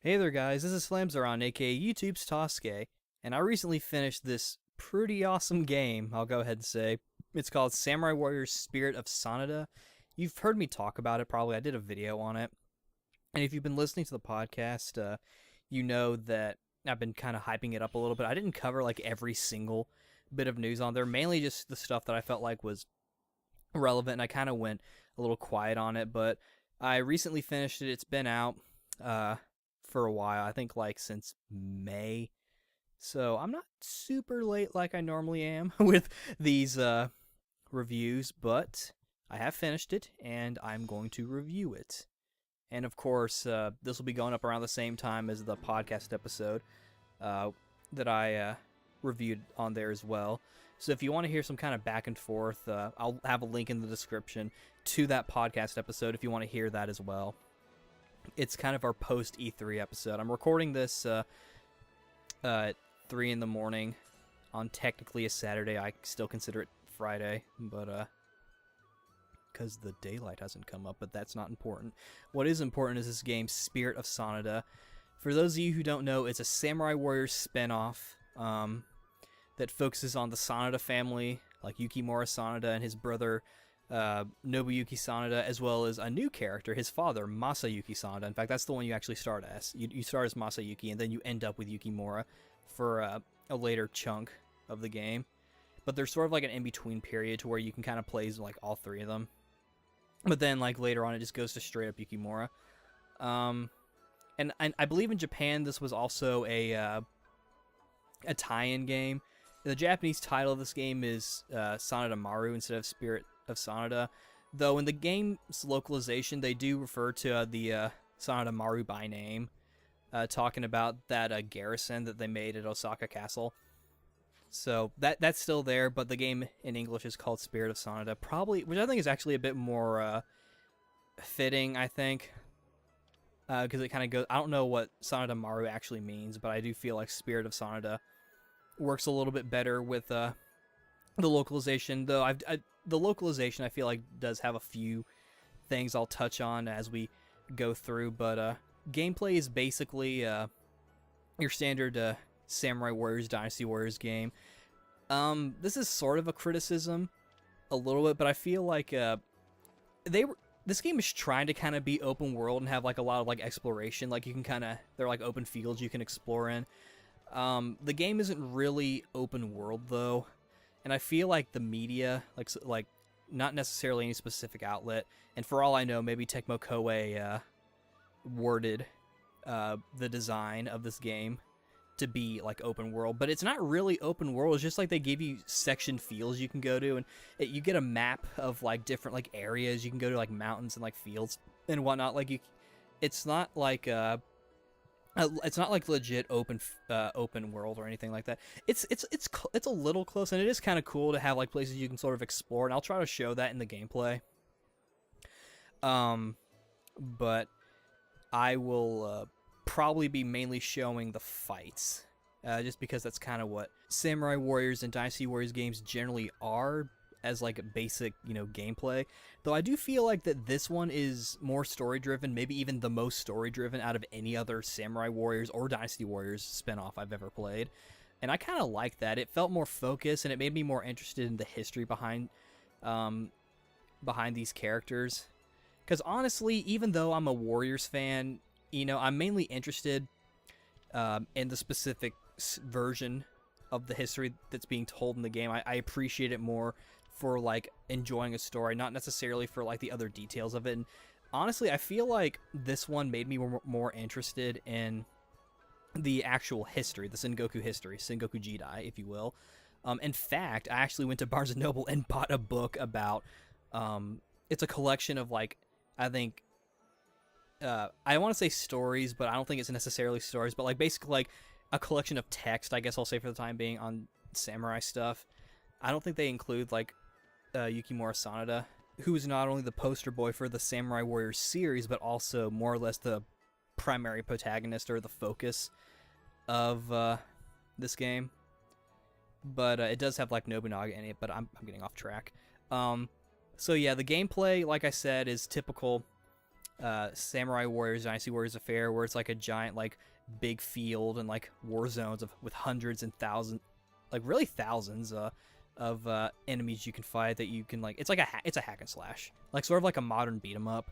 Hey there guys, this is Slamzaron, aka YouTube's Tasuke, and I recently finished this pretty awesome game, I'll go ahead and say. It's called Samurai Warriors Spirit of Sanada. You've heard me talk about it probably, I did a video on it. And if you've been listening to the podcast, you know that I've been kind of hyping it up a little bit. I didn't cover like every single bit of news on there, mainly just the stuff that I felt like was relevant, and I kind of went a little quiet on it, but I recently finished it. It's been out. For a while. I think like since May. So I'm not super late like I normally am with these reviews, but I have finished it and I'm going to review it. And of course, this will be going up around the same time as the podcast episode that I reviewed on there as well. So if you want to hear some kind of back and forth, I'll have a link in the description to that podcast episode if you want to hear that as well. It's kind of our post E3 episode. I'm recording this at 3 in the morning on technically a Saturday. I still consider it Friday, but because the daylight hasn't come up, but that's not important. What is important is this game, Spirit of Sanada. For those of you who don't know, it's a Samurai Warriors spinoff that focuses on the Sanada family, like Yukimura Sanada and his brother Nobuyuki Sanada, as well as a new character, his father, Masayuki Sanada. In fact, that's the one you actually start as. You start as Masayuki, and then you end up with Yukimura for a later chunk of the game. But there's sort of like an in-between period to where you can kind of play as like all three of them. But then like later on, it just goes to straight up Yukimura. And I believe in Japan, this was also a tie-in game. The Japanese title of this game is Sanada Maru instead of Spirit of Sanada, though in the game's localization they do refer to the Sanada Maru by name, talking about that garrison that they made at Osaka Castle. So that's still there, but the game in English is called Spirit of Sanada, probably, which I think is actually a bit more fitting, I think, because it kind of goes, I don't know what Sanada Maru actually means, but I do feel like Spirit of Sanada works a little bit better with the localization, though the localization I feel like does have a few things I'll touch on as we go through, but gameplay is basically your standard Samurai Warriors, Dynasty Warriors game. This is sort of a criticism, a little bit, but I feel like this game is trying to kind of be open world and have like a lot of like exploration. Like you can kind of, they're like open fields you can explore in. The game isn't really open world though. And I feel like the media, like not necessarily any specific outlet, and for all I know, maybe Tecmo Koei worded the design of this game to be like open world, but it's not really open world. It's just like they give you section fields you can go to, and you get a map of like different like areas you can go to, like mountains and like fields and whatnot. Like it's not like legit open world or anything like that. It's a little close, and it is kind of cool to have like places you can sort of explore, and I'll try to show that in the gameplay. But I will probably be mainly showing the fights, just because that's kind of what Samurai Warriors and Dynasty Warriors games generally are, as like a basic, gameplay. Though I do feel like that this one is more story driven, maybe even the most story driven out of any other Samurai Warriors or Dynasty Warriors spinoff I've ever played. And I kind of like that. It felt more focused, and it made me more interested in the history behind these characters. Because honestly, even though I'm a Warriors fan, I'm mainly interested in the specific version of the history that's being told in the game. I appreciate it more for like enjoying a story, not necessarily for like the other details of it. And honestly, I feel like this one made me more interested in the actual history, the Sengoku history, Sengoku Jidai, if you will. In fact, I actually went to Barnes & Noble and bought a book about, it's a collection of like, I think, I want to say stories, but I don't think it's necessarily stories, but like basically like a collection of text, I guess I'll say for the time being, on samurai stuff. I don't think they include like Yukimura Sanada, who is not only the poster boy for the Samurai Warriors series, but also more or less the primary protagonist or the focus of this game. But it does have like Nobunaga in it, but I'm getting off track. So yeah, the gameplay, like I said, is typical Samurai Warriors Dynasty Warriors Affair, where it's like a giant like big field and like war zones with hundreds and thousands, like really thousands of enemies you can fight that you can like. It's like it's a hack and slash, like sort of like a modern beat 'em up.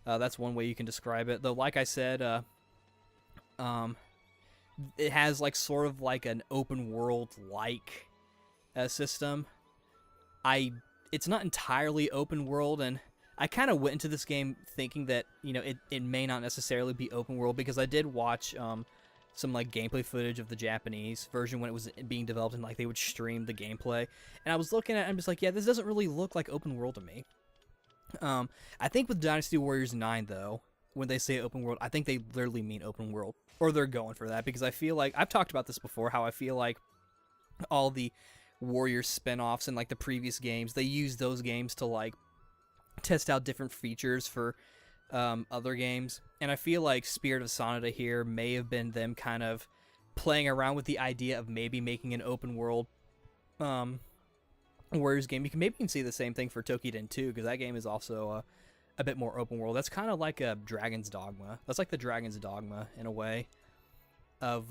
That's one way you can describe it. Though, like I said, it has like sort of like an open world like system. It's not entirely open world, and I kind of went into this game thinking that, you know, it may not necessarily be open world, because I did watch some like gameplay footage of the Japanese version when it was being developed, and like they would stream the gameplay, and I was looking at it, I'm just like, yeah, this doesn't really look like open world to me. I think with Dynasty Warriors 9 though, when they say open world, I think they literally mean open world, or they're going for that, because I feel like I've talked about this before, how I feel like all the Warriors spin-offs and like the previous games, they use those games to like test out different features for other games, and I feel like Spirit of Sanada here may have been them kind of playing around with the idea of maybe making an open world Warriors game. You can maybe see the same thing for Tokiden 2, because that game is also a bit more open world. That's kind of like a Dragon's Dogma. That's like the Dragon's Dogma in a way of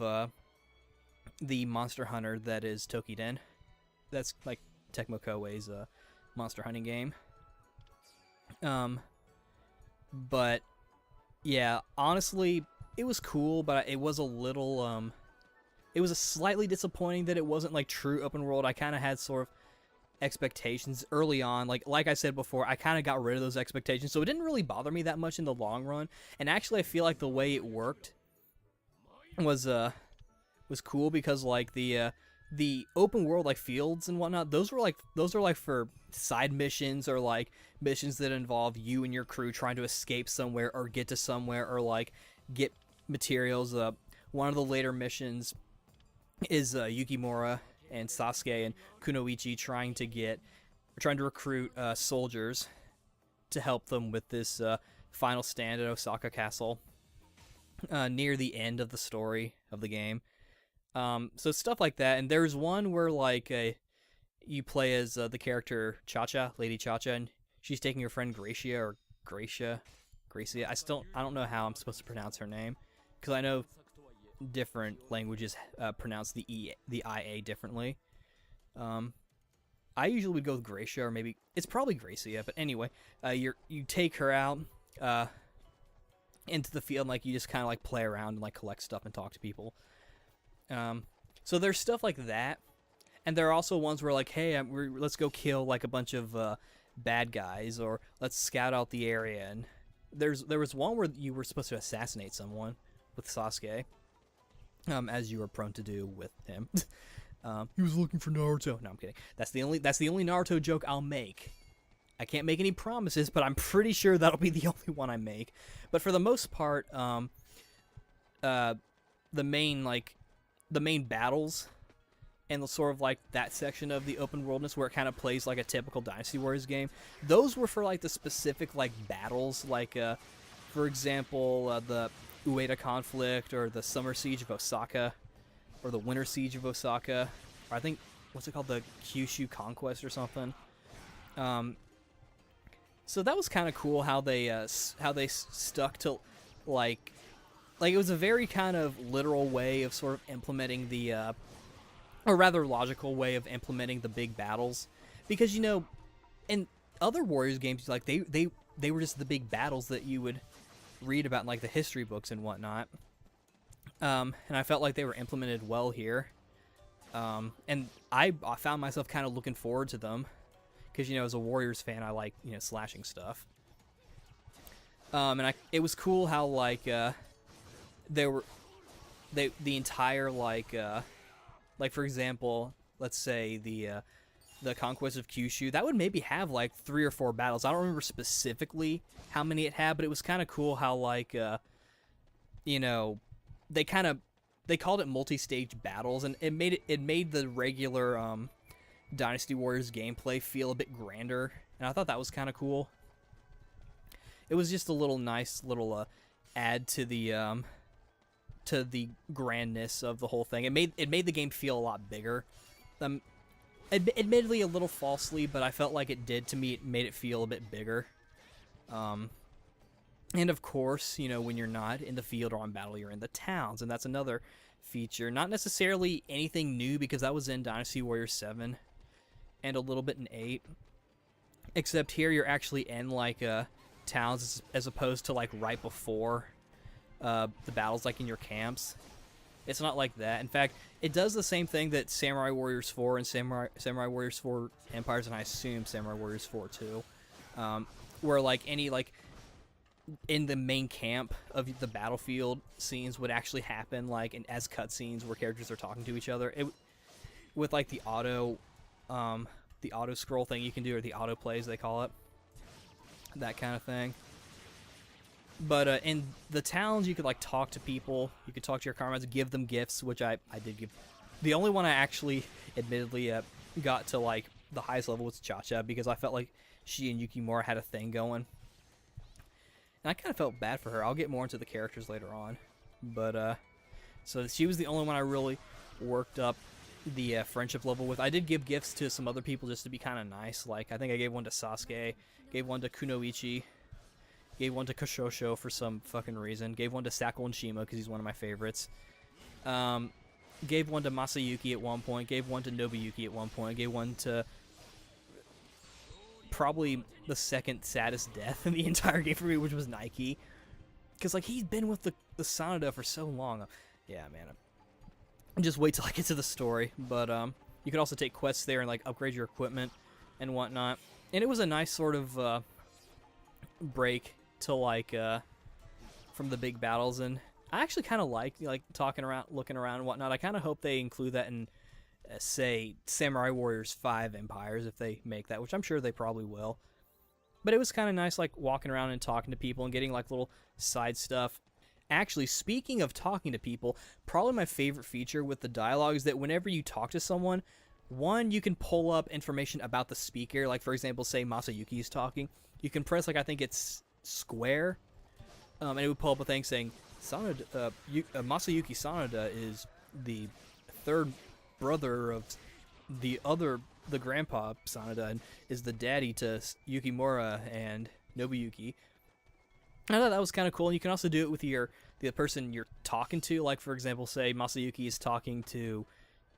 the Monster Hunter that is Tokiden. That's like Tecmo Koei's monster hunting game. But yeah, honestly, it was cool, but it was a little it was a slightly disappointing that it wasn't like true open world. I kind of had sort of expectations early on, like I said before, I kind of got rid of those expectations, so it didn't really bother me that much in the long run. And actually, I feel like the way it worked was cool, because like the open world like fields and whatnot, those are like for side missions, or like missions that involve you and your crew trying to escape somewhere or get to somewhere, or like get materials. One of the later missions is Yukimura and Tasuke and Kunoichi trying to recruit soldiers to help them with this final stand at Osaka Castle near the end of the story of the game. So stuff like that. And there's one where like you play as the character Cha-Cha, Lady Cha-Cha, and she's taking her friend Gracia. I don't know how I'm supposed to pronounce her name, because I know different languages pronounce the IA differently. I usually would go with Gracia, or maybe it's probably Gracia, but anyway, you take her out into the field, and like you just kind of like play around and like collect stuff and talk to people. So there's stuff like that, and there are also ones where like, hey, let's go kill like a bunch of bad guys, or let's scout out the area. And there was one where you were supposed to assassinate someone with Sasuke, as you were prone to do with him. He was looking for Naruto. No, I'm kidding. That's the only Naruto joke I'll make. I can't make any promises, but I'm pretty sure that'll be the only one I make. But for the most part, the main battles and the sort of like that section of the open worldness where it kind of plays like a typical Dynasty Warriors game, those were for like the specific like battles, like for example the Ueda conflict, or the Summer Siege of Osaka, or the Winter Siege of Osaka, or I think, what's it called, the Kyushu Conquest or something. So that was kind of cool how they stuck to like it was a very kind of literal way of sort of implementing the or rather logical way of implementing the big battles, because, you know, in other Warriors games, like they were just the big battles that you would read about in like the history books and whatnot. And I felt like they were implemented well here. And I found myself kind of looking forward to them, because, you know, as a Warriors fan, I like, you know, slashing stuff. And it was cool how like the entire like for example, let's say the conquest of Kyushu, that would maybe have like 3 or 4 battles. I don't remember specifically how many it had, but it was kind of cool how like you know, they called it multi-stage battles, and it made the regular Dynasty Warriors gameplay feel a bit grander, and I thought that was kind of cool. It was just a nice little add to the grandness of the whole thing. It made the game feel a lot bigger. Admittedly a little falsely, but I felt like it did to me. It made it feel a bit bigger. And of course, you know, when you're not in the field or on battle, you're in the towns, and that's another feature. Not necessarily anything new, because that was in Dynasty Warriors 7 and a little bit in 8. Except here you're actually in, like, towns as opposed to, like, right before the battles, like, in your camps. It's not like that. In fact, it does the same thing that Samurai Warriors 4 and Samurai Warriors 4 Empires, and I assume Samurai Warriors 4 too, where, like, any, like, in the main camp of the battlefield scenes would actually happen, like, as cutscenes where characters are talking to each other. With, like, the auto scroll thing you can do, or the auto plays they call it, that kind of thing. But in the towns, you could, like, talk to people. You could talk to your comrades, give them gifts, which I did give. The only one I actually, admittedly, got to, like, the highest level was Cha-Cha, because I felt like she and Yukimura had a thing going. And I kind of felt bad for her. I'll get more into the characters later on. But, so she was the only one I really worked up the friendship level with. I did give gifts to some other people just to be kind of nice. Like, I think I gave one to Sasuke, gave one to Kunoichi, gave one to Koshosho for some fucking reason, gave one to Sako and Shima because he's one of my favorites, gave one to Masayuki at one point, gave one to Nobuyuki at one point, gave one to probably the second saddest death in the entire game for me, which was Nike. Because, like, he's been with the Sanada for so long. Yeah, man. Just wait till I get to the story. But you can also take quests there and, like, upgrade your equipment and whatnot. And it was a nice sort of break to, like, from the big battles. And I actually kind of like talking around, looking around and whatnot. I kind of hope they include that in, say, Samurai Warriors 5 Empires, if they make that, which I'm sure they probably will. But it was kind of nice, like, walking around and talking to people and getting, like, little side stuff. Actually, speaking of talking to people, probably my favorite feature with the dialogue is that whenever you talk to someone, one, you can pull up information about the speaker. Like, for example, say Masayuki is talking. You can press, like, I think it's square, and it would pull up a thing saying, Sanada, Masayuki Sanada is the third brother of the grandpa Sanada, and is the daddy to Yukimura and Nobuyuki. I thought that was kind of cool. And you can also do it with the person you're talking to. Like, for example, say Masayuki is talking to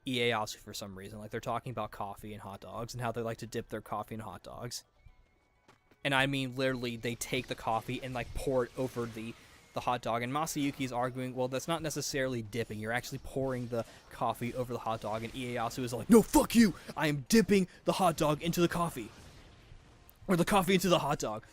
Ieyasu for some reason. Like, they're talking about coffee and hot dogs and how they like to dip their coffee in hot dogs. And I mean, literally, they take the coffee and, like, pour it over the hot dog. And Masayuki's arguing, well, that's not necessarily dipping. You're actually pouring the coffee over the hot dog. And Ieyasu is like, no, fuck you! I am dipping the hot dog into the coffee. Or the coffee into the hot dog.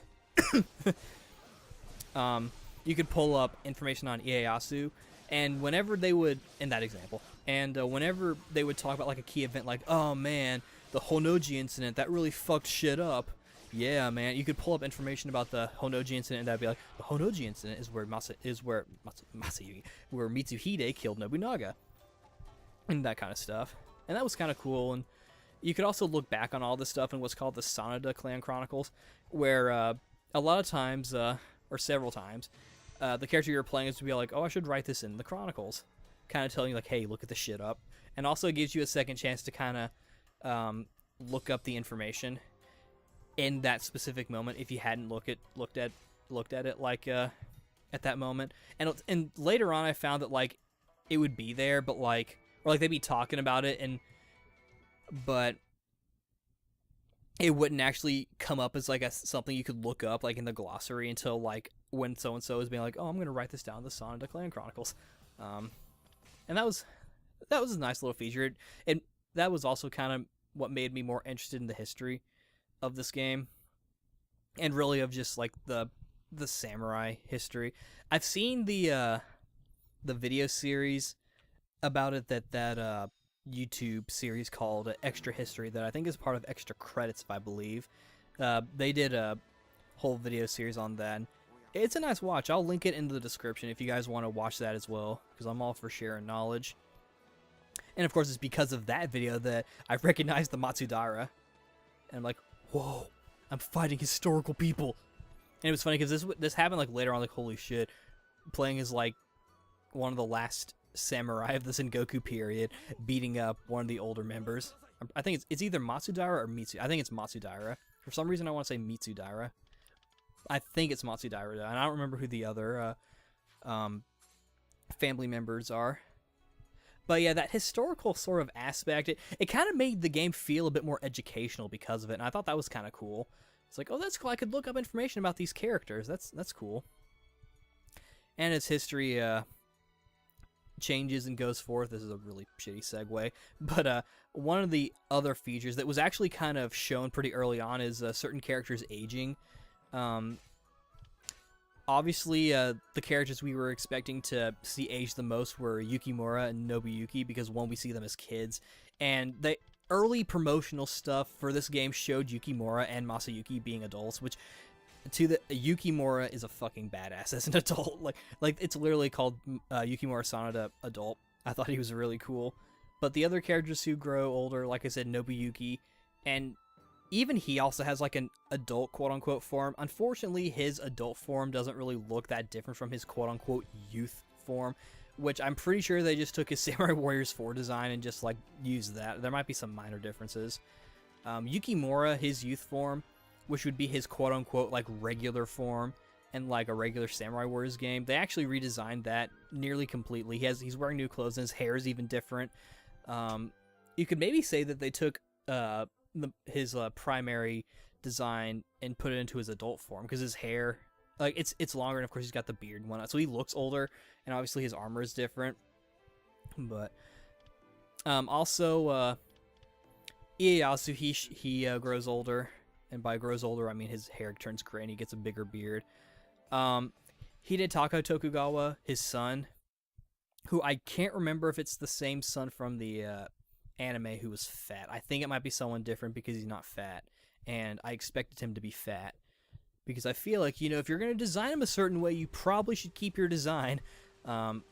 You could pull up information on Ieyasu, and whenever they would, in that example, and whenever they would talk about, like, a key event, like, oh man, the Honoji incident, that really fucked shit up. Yeah, man, you could pull up information about the Honoji incident, and that'd be like, the Honoji incident is where Masayuki, where Mitsuhide killed Nobunaga, and that kind of stuff. And that was kind of cool. And you could also look back on all this stuff in what's called the Sanada Clan Chronicles, where a lot of times, or several times, the character you're playing is to be like, oh, I should write this in the Chronicles. Kind of telling you, like, hey, look at this shit up. And also it gives you a second chance to kind of look up the information in that specific moment if you hadn't looked at it, like, at that moment. And later on I found that, like, it would be there, but, like, or, like, they'd be talking about it, but it wouldn't actually come up as, like, something you could look up, like, in the glossary until, like, when so-and-so is being like, oh, I'm going to write this down in the Sanada Clan Chronicles. And that was a nice little feature. That was also kind of what made me more interested in the history of this game. And really of just, like, the samurai history. I've seen the video series about it, that YouTube series called Extra History, that I think is part of Extra Credits, if I believe. They did a whole video series on that. It's a nice watch. I'll link it in the description if you guys want to watch that as well, because I'm all for sharing knowledge. And of course, it's because of that video that I recognized the Matsudaira. And I'm like, whoa, I'm fighting historical people. And it was funny because this happened, like, later on, like, holy shit. Playing as, like, one of the last samurai of the Sengoku period, beating up one of the older members. I think it's either Matsudaira or Mitsu. I think it's Matsudaira. For some reason, I want to say Mitsudaira. I think it's Matsudaira, and I don't remember who the other family members are. But yeah, that historical sort of aspect, it kind of made the game feel a bit more educational because of it, and I thought that was kind of cool. It's like, oh, that's cool. I could look up information about these characters. That's cool. And its history changes and goes forth. This is a really shitty segue, but one of the other features that was actually kind of shown pretty early on is certain characters aging. Obviously, the characters we were expecting to see age the most were Yukimura and Nobuyuki, because one, we see them as kids, and the early promotional stuff for this game showed Yukimura and Masayuki being adults, which to the Yukimura is a fucking badass as an adult. Like it's literally called Yukimura Sanada Adult. I thought he was really cool. But the other characters who grow older, like I said, Nobuyuki, and even he also has like an adult quote-unquote form. Unfortunately, his adult form doesn't really look that different from his quote-unquote youth form, which I'm pretty sure they just took his Samurai Warriors 4 design and just like used that. There might be some minor differences. Yukimura, his youth form, which would be his quote-unquote like regular form and like a regular Samurai Warriors game, they actually redesigned that nearly completely. He's wearing new clothes and his hair is even different. You could maybe say that they took his primary design and put it into his adult form, because his hair, like it's longer, and of course he's got the beard and whatnot, so he looks older, and obviously his armor is different. But also Ieyasu, he grows older, and by grows older I mean his hair turns gray and he gets a bigger beard. Hidetaka Tokugawa, his son, who I can't remember if it's the same son from the anime who was fat. I think it might be someone different because he's not fat, and I expected him to be fat, because I feel like, you know, if you're going to design him a certain way, you probably should keep your design. But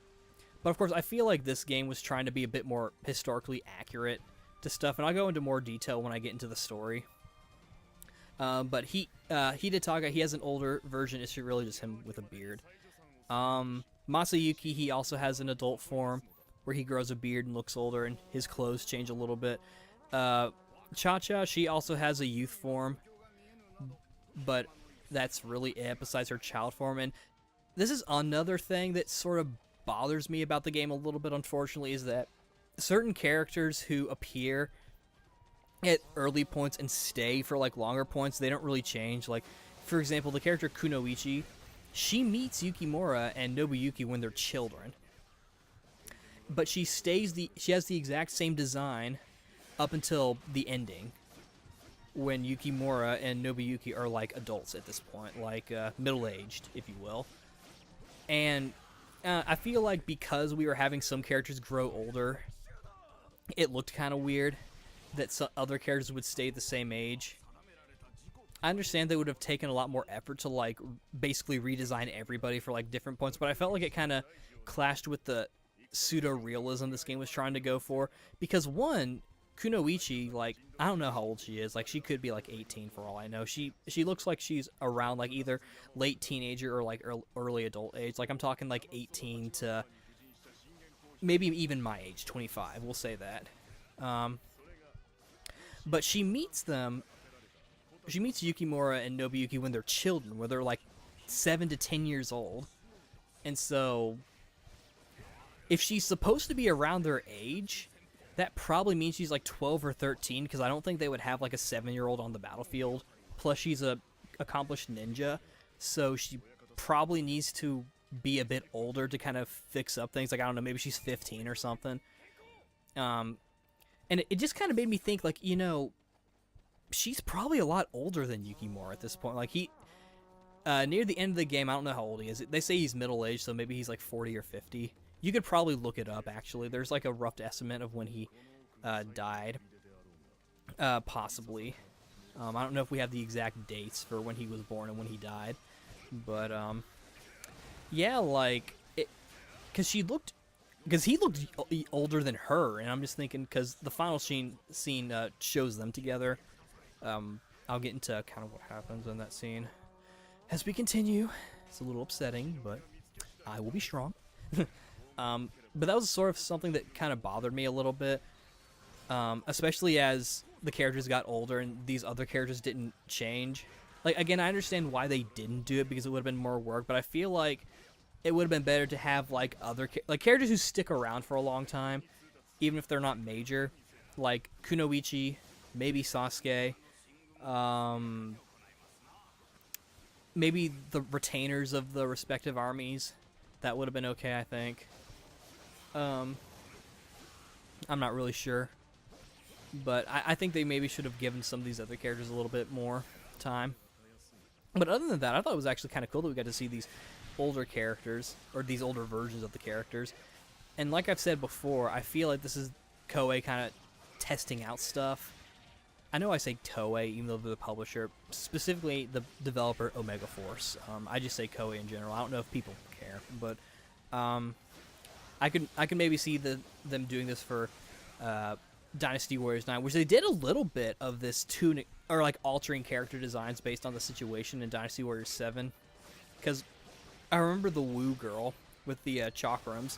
of course, I feel like this game was trying to be a bit more historically accurate to stuff, and I'll go into more detail when I get into the story. But Hidetaka, he has an older version. It's really just him with a beard. Masayuki, he also has an adult form where he grows a beard and looks older, and his clothes change a little bit. Cha-Cha, she also has a youth form, but that's really it besides her child form. And this is another thing that sort of bothers me about the game a little bit, unfortunately, is that certain characters who appear at early points and stay for like longer points, they don't really change. Like, for example, the character Kunoichi, she meets Yukimura and Nobuyuki when they're children, but she has the exact same design up until the ending, when Yukimura and Nobuyuki are like adults at this point, like middle-aged, if you will. And I feel like because we were having some characters grow older, it looked kind of weird that some other characters would stay the same age. I understand they would have taken a lot more effort to like basically redesign everybody for like different points, but I felt like it kind of clashed with the pseudo-realism this game was trying to go for, because one, Kunoichi, like, I don't know how old she is. Like, she could be like 18 for all I know. She looks like she's around like either late teenager or like early adult age. Like, I'm talking like 18 to maybe even my age, 25. We'll say that. But she meets Yukimura and Nobuyuki when they're children, where they're like 7 to 10 years old. And so if she's supposed to be around their age, that probably means she's like 12 or 13, because I don't think they would have like a 7-year-old on the battlefield. Plus, she's a accomplished ninja, so she probably needs to be a bit older to kind of fix up things. Like, I don't know, maybe she's 15 or something. And it just kind of made me think, like, you know, she's probably a lot older than Yukimura at this point. Like, near the end of the game, I don't know how old he is. They say he's middle-aged, so maybe he's like 40 or 50. You could probably look it up, actually. There's like a rough estimate of when he died, possibly. I don't know if we have the exact dates for when he was born and when he died. But, yeah, like, because he looked older than her, and I'm just thinking, because the final scene shows them together. I'll get into kind of what happens in that scene as we continue. It's a little upsetting, but I will be strong. But that was sort of something that kind of bothered me a little bit, especially as the characters got older and these other characters didn't change. like again, I understand why they didn't do it because it would have been more work, but I feel like it would have been better to have like other like characters who stick around for a long time, even if they're not major, like Kunoichi, maybe Sasuke, um, maybe the retainers of the respective armies. That would have been okay, I think. I'm not really sure, but I think they maybe should have given some of these other characters a little bit more time. But other than that, I thought it was actually kind of cool that we got to see these older characters, or these older versions of the characters. And like I've said before, I feel like this is Koei kind of testing out stuff. I know I say Toei, even though they're the publisher, specifically the developer Omega Force. I just say Koei in general. I don't know if people care, but I can maybe see them doing this for Dynasty Warriors 9, which they did a little bit of this tuning or like altering character designs based on the situation in Dynasty Warriors 7. Because I remember the Woo girl with the chakrams.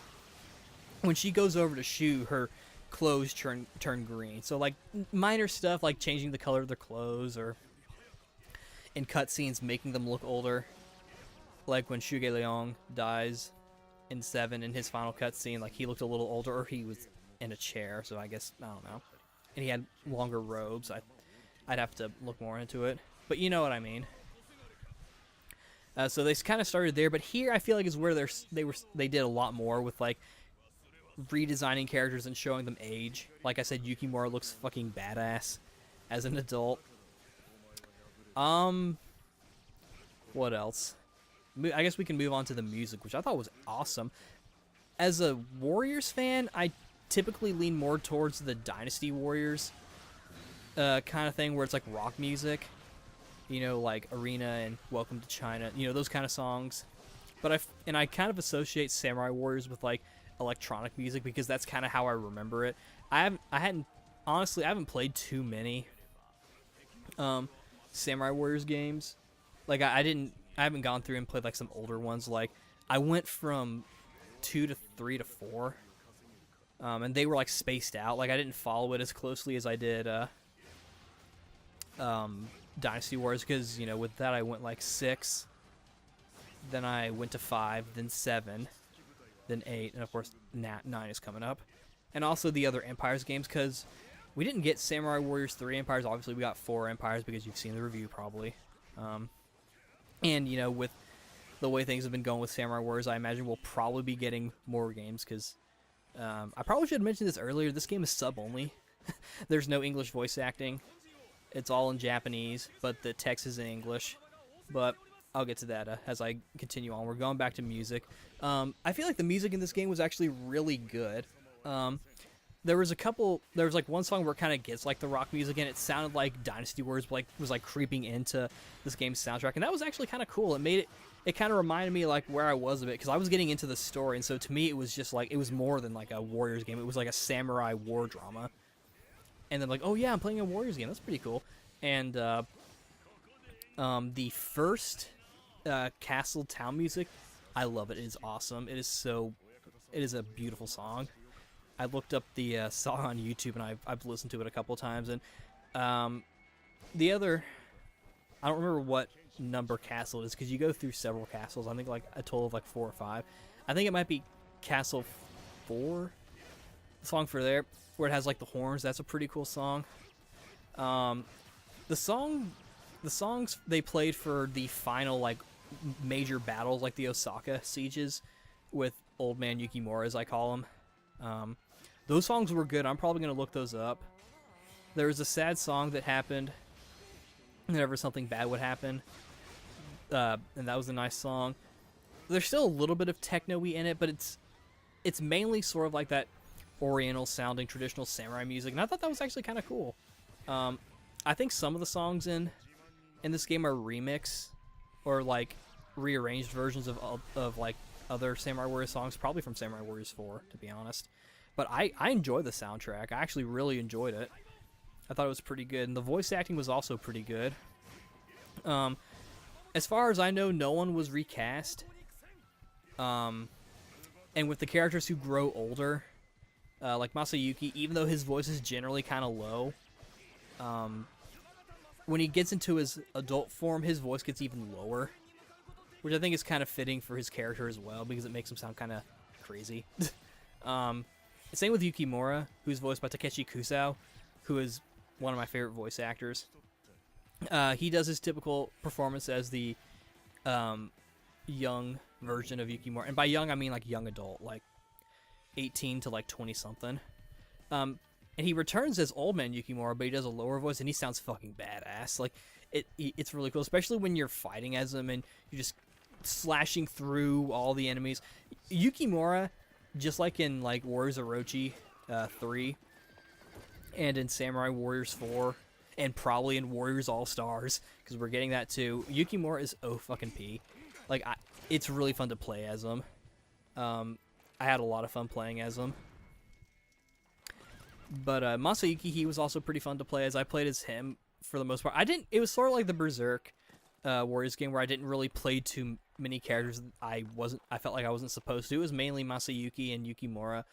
When she goes over to Shu, her clothes turn green. So like minor stuff like changing the color of their clothes, or in cutscenes making them look older. Like when Shuge Liang dies in 7 in his final cutscene, like he looked a little older, or he was in a chair, so I guess, I don't know. And he had longer robes. I'd have to look more into it, but you know what I mean. So they kind of started there, but here I feel like is where they did a lot more with like redesigning characters and showing them age. Like I said, Yukimura looks fucking badass as an adult. What else? I guess we can move on to the music, which I thought was awesome. As a Warriors fan, I typically lean more towards the Dynasty Warriors kind of thing, where it's like rock music, you know, like Arena and Welcome to China, you know, those kind of songs. But I kind of associate Samurai Warriors with like electronic music because that's kind of how I remember it. I haven't played too many Samurai Warriors games. Like I haven't gone through and played like some older ones. Like I went from 2 to 3 to 4, and they were like spaced out. Like I didn't follow it as closely as I did Dynasty Wars, because you know with that I went like 6, then I went to 5, then 7, then 8, and of course 9 is coming up, and also the other Empires games, because we didn't get Samurai Warriors 3 Empires. Obviously we got 4 Empires because you've seen the review probably. And, you know, with the way things have been going with Samurai Warriors, I imagine we'll probably be getting more games, because I probably should have mentioned this earlier. This game is sub-only. There's no English voice acting. It's all in Japanese, but the text is in English. But I'll get to that as I continue on. We're going back to music. I feel like the music in this game was actually really good. There was like one song where it kind of gets like the rock music, and it sounded like Dynasty Warriors was like creeping into this game's soundtrack, and that was actually kind of cool. It kind of reminded me like where I was a bit, because I was getting into the story, and so to me it was just like, it was more than like a Warriors game. It was like a samurai war drama. And then like, oh yeah, I'm playing a Warriors game. That's pretty cool. And the first castle town music, I love it. It is awesome. It is a beautiful song. I looked up the song on YouTube, and I've listened to it a couple times. And the other, I don't remember what number castle it is, because you go through several castles. I think like a total of like 4 or 5. I think it might be Castle 4. The song for there, where it has like the horns. That's a pretty cool song. The songs they played for the final like major battles, like the Osaka sieges with Old Man Yukimura, as I call him. Those songs were good. I'm probably going to look those up. There was a sad song that happened whenever something bad would happen, and that was a nice song. There's still a little bit of techno-y in it, but it's mainly sort of like that oriental sounding traditional samurai music, and I thought that was actually kind of cool. I think some of the songs in this game are remix or like rearranged versions of like other Samurai Warriors songs, probably from Samurai Warriors 4, to be honest. But I enjoy the soundtrack. I actually really enjoyed it. I thought it was pretty good, and the voice acting was also pretty good. As far as I know, no one was recast. And with the characters who grow older, like Masayuki, even though his voice is generally kind of low, when he gets into his adult form, his voice gets even lower, which I think is kind of fitting for his character as well, because it makes him sound kind of crazy. Same with Yukimura, who's voiced by Takeshi Kusao, who is one of my favorite voice actors. He does his typical performance as the young version of Yukimura, and by young I mean like young adult, like 18 to like 20 something. And he returns as old man Yukimura, but he does a lower voice, and he sounds fucking badass. Like it's really cool, especially when you're fighting as him and you're just slashing through all the enemies. Yukimura, just like in like Warriors Orochi 3 and in Samurai Warriors 4 and probably in Warriors All Stars, because we're getting that too, Yukimura is O-fucking-P. Like, it's really fun to play as him. I had a lot of fun playing as him. But Masayuki, he was also pretty fun to play as. I played as him for the most part. It was sort of like the Berserk Warriors game, where I didn't really play too many characters I felt like I wasn't supposed to. It was mainly Masayuki and Yukimura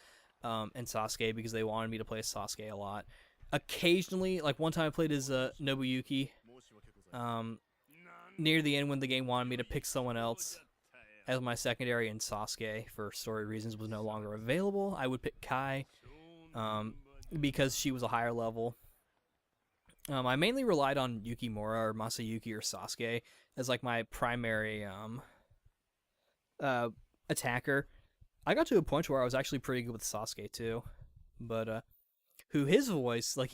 and Sasuke, because they wanted me to play as Sasuke a lot. Occasionally, like one time I played as Nobuyuki. Near the end, when the game wanted me to pick someone else as my secondary, and Sasuke, for story reasons, was no longer available, I would pick Kai, because she was a higher level. I mainly relied on Yukimura or Masayuki or Sasuke as like my primary attacker. I got to a point where I was actually pretty good with Sasuke too, but who his voice, like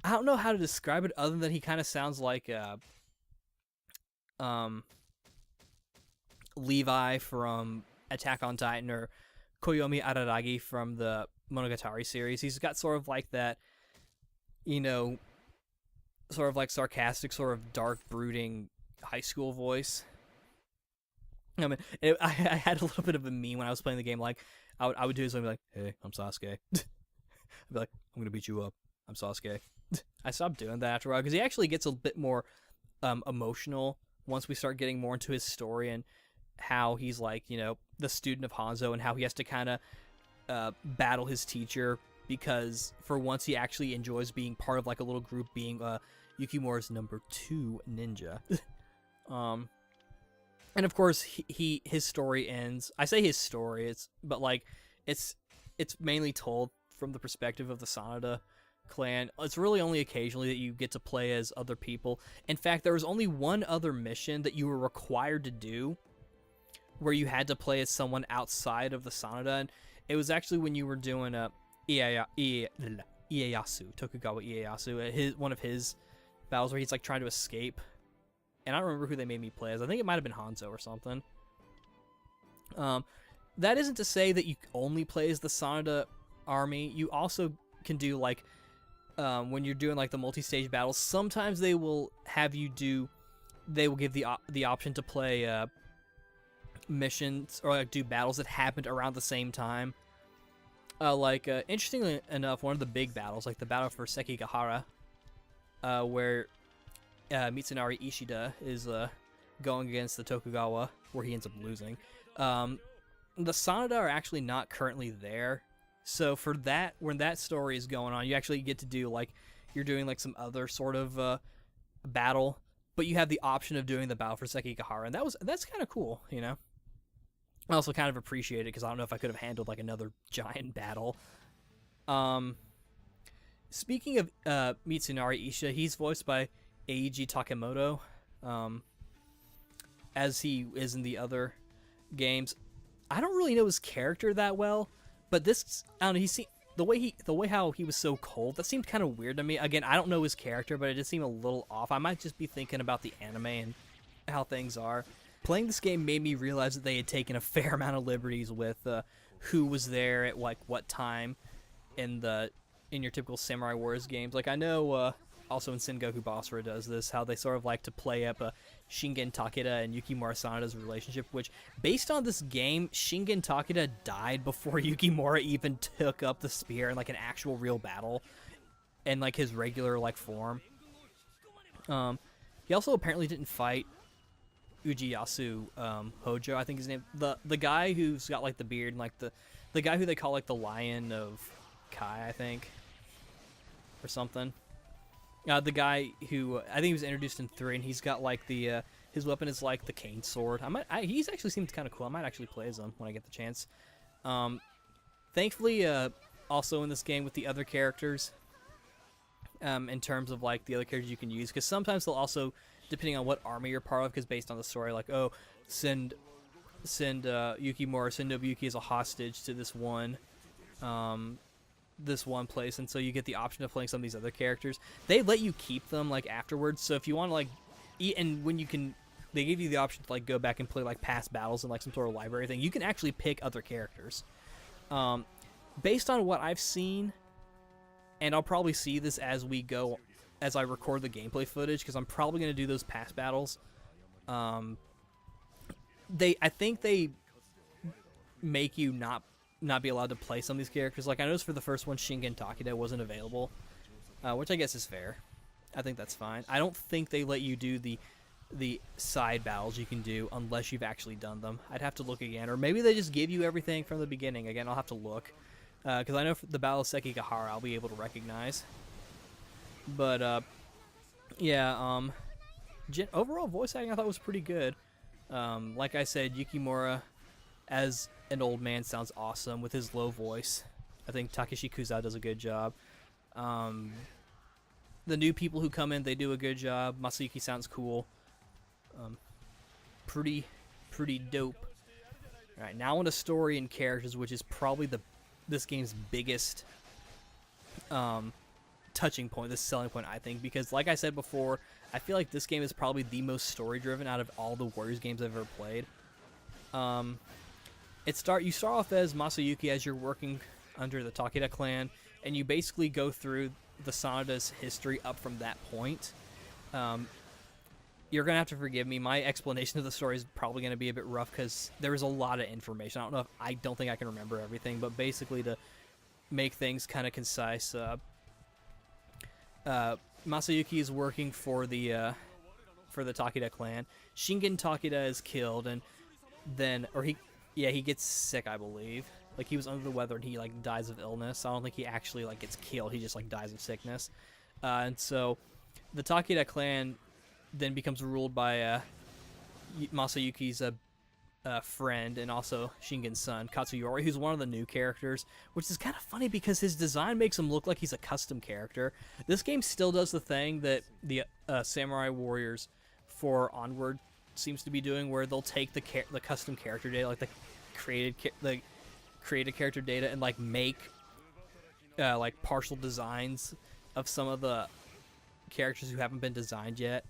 I don't know how to describe it other than he kind of sounds like Levi from Attack on Titan, or Koyomi Araragi from the Monogatari series. He's got sort of like that, sort of like sarcastic, sort of dark, brooding high school voice. I mean, I had a little bit of a meme when I was playing the game. Like, I would do something like, "Hey, I'm Sasuke." I'd be like, "I'm gonna beat you up. I'm Sasuke." I stopped doing that after a while, because he actually gets a bit more emotional once we start getting more into his story and how he's like, the student of Hanzo, and how he has to kind of battle his teacher, because for once he actually enjoys being part of like a little group, being Yukimura's number 2 ninja. And of course his story ends. I say his story, it's mainly told from the perspective of the Sanada clan. It's really only occasionally that you get to play as other people. In fact, there was only one other mission that you were required to do where you had to play as someone outside of the Sanada, and it was actually when you were doing Ieyasu, Tokugawa Ieyasu, one of his battles where he's like trying to escape. And I don't remember who they made me play as. I think it might have been Hanzo or something. That isn't to say that you only play as the Sanada army. You also can do like when you're doing like the multi-stage battles, sometimes they will have you they will give the option to play missions or like do battles that happened around the same time. Interestingly enough, one of the big battles, like the battle for Sekigahara, where Mitsunari Ishida is going against the Tokugawa, where he ends up losing. The Sanada are actually not currently there, so for that, when that story is going on, you actually get to do like you're doing like some other sort of battle, but you have the option of doing the battle for Sekigahara, and that's kind of cool, I also kind of appreciate it, because I don't know if I could have handled like another giant battle. Speaking of Mitsunari Ishida, he's voiced by Eiji Takemoto, as he is in the other games. I don't really know his character that well, but this, I don't know, the way how he was so cold, that seemed kind of weird to me. Again, I don't know his character, but it just seemed a little off. I might just be thinking about the anime and how things are. Playing this game made me realize that they had taken a fair amount of liberties with who was there at like what time in your typical Samurai Warriors games. Like, I know also in Sengoku Basara does this, how they sort of like to play up Shingen Takeda and Yukimura Sanada's relationship, which, based on this game, Shingen Takeda died before Yukimura even took up the spear in like an actual real battle in like his regular like form. He also apparently didn't fight Ujiyasu Hojo, I think his name, the guy who's got like the beard, and like the guy who they call like the Lion of Kai, I think, or something. The guy who I think he was introduced in 3, and he's got like the his weapon is like the cane sword. He's actually seems kind of cool. I might actually play as him when I get the chance. Thankfully, also in this game with the other characters, in terms of like the other characters you can use, because sometimes they'll also, depending on what army you're part of, because based on the story, like, oh, send Yukimura, send Nobuyuki as a hostage to this one place, and so you get the option of playing some of these other characters. They let you keep them like afterwards, so if you want to like and when you can, they give you the option to like go back and play like past battles in like some sort of library thing. You can actually pick other characters. Based on what I've seen, and I'll probably see this as we go, as I record the gameplay footage, because I'm probably going to do those past battles. I think they make you not be allowed to play some of these characters. Like I noticed for the first one, Shingen Takeda wasn't available, which I guess is fair. I think that's fine. I don't think they let you do the side battles you can do unless you've actually done them. I'd have to look again, or maybe they just give you everything from the beginning. Again, I'll have to look, because I know for the Battle of Sekigahara I'll be able to recognize. But yeah, overall voice acting I thought was pretty good. Like I said, Yukimura as an old man sounds awesome with his low voice. I think Takeshi Kuza does a good job. The new people who come in, they do a good job. Masayuki sounds cool. Pretty dope. All right, now on to story and characters, which is probably this game's biggest touching point, this selling point, I think, because like I said before, I feel like this game is probably the most story-driven out of all the Warriors games I've ever played. You start off as Masayuki as you're working under the Takeda clan, and you basically go through the Sanada's history up from that point. You're gonna have to forgive me. My explanation of the story is probably gonna be a bit rough because there is a lot of information. I don't think I can remember everything, but basically to make things kind of concise, Masayuki is working for the Takeda clan. Shingen Takeda is killed, and then he gets sick, I believe. Like, he was under the weather and he like dies of illness. I don't think he actually like gets killed. He just like dies of sickness. And so the Takeda clan then becomes ruled by Masayuki's friend and also Shingen's son, Katsuyori, who's one of the new characters, which is kind of funny because his design makes him look like he's a custom character. This game still does the thing that the Samurai Warriors 4 Onward seems to be doing, where they'll take the custom character data, like the created character data, and like make like partial designs of some of the characters who haven't been designed yet.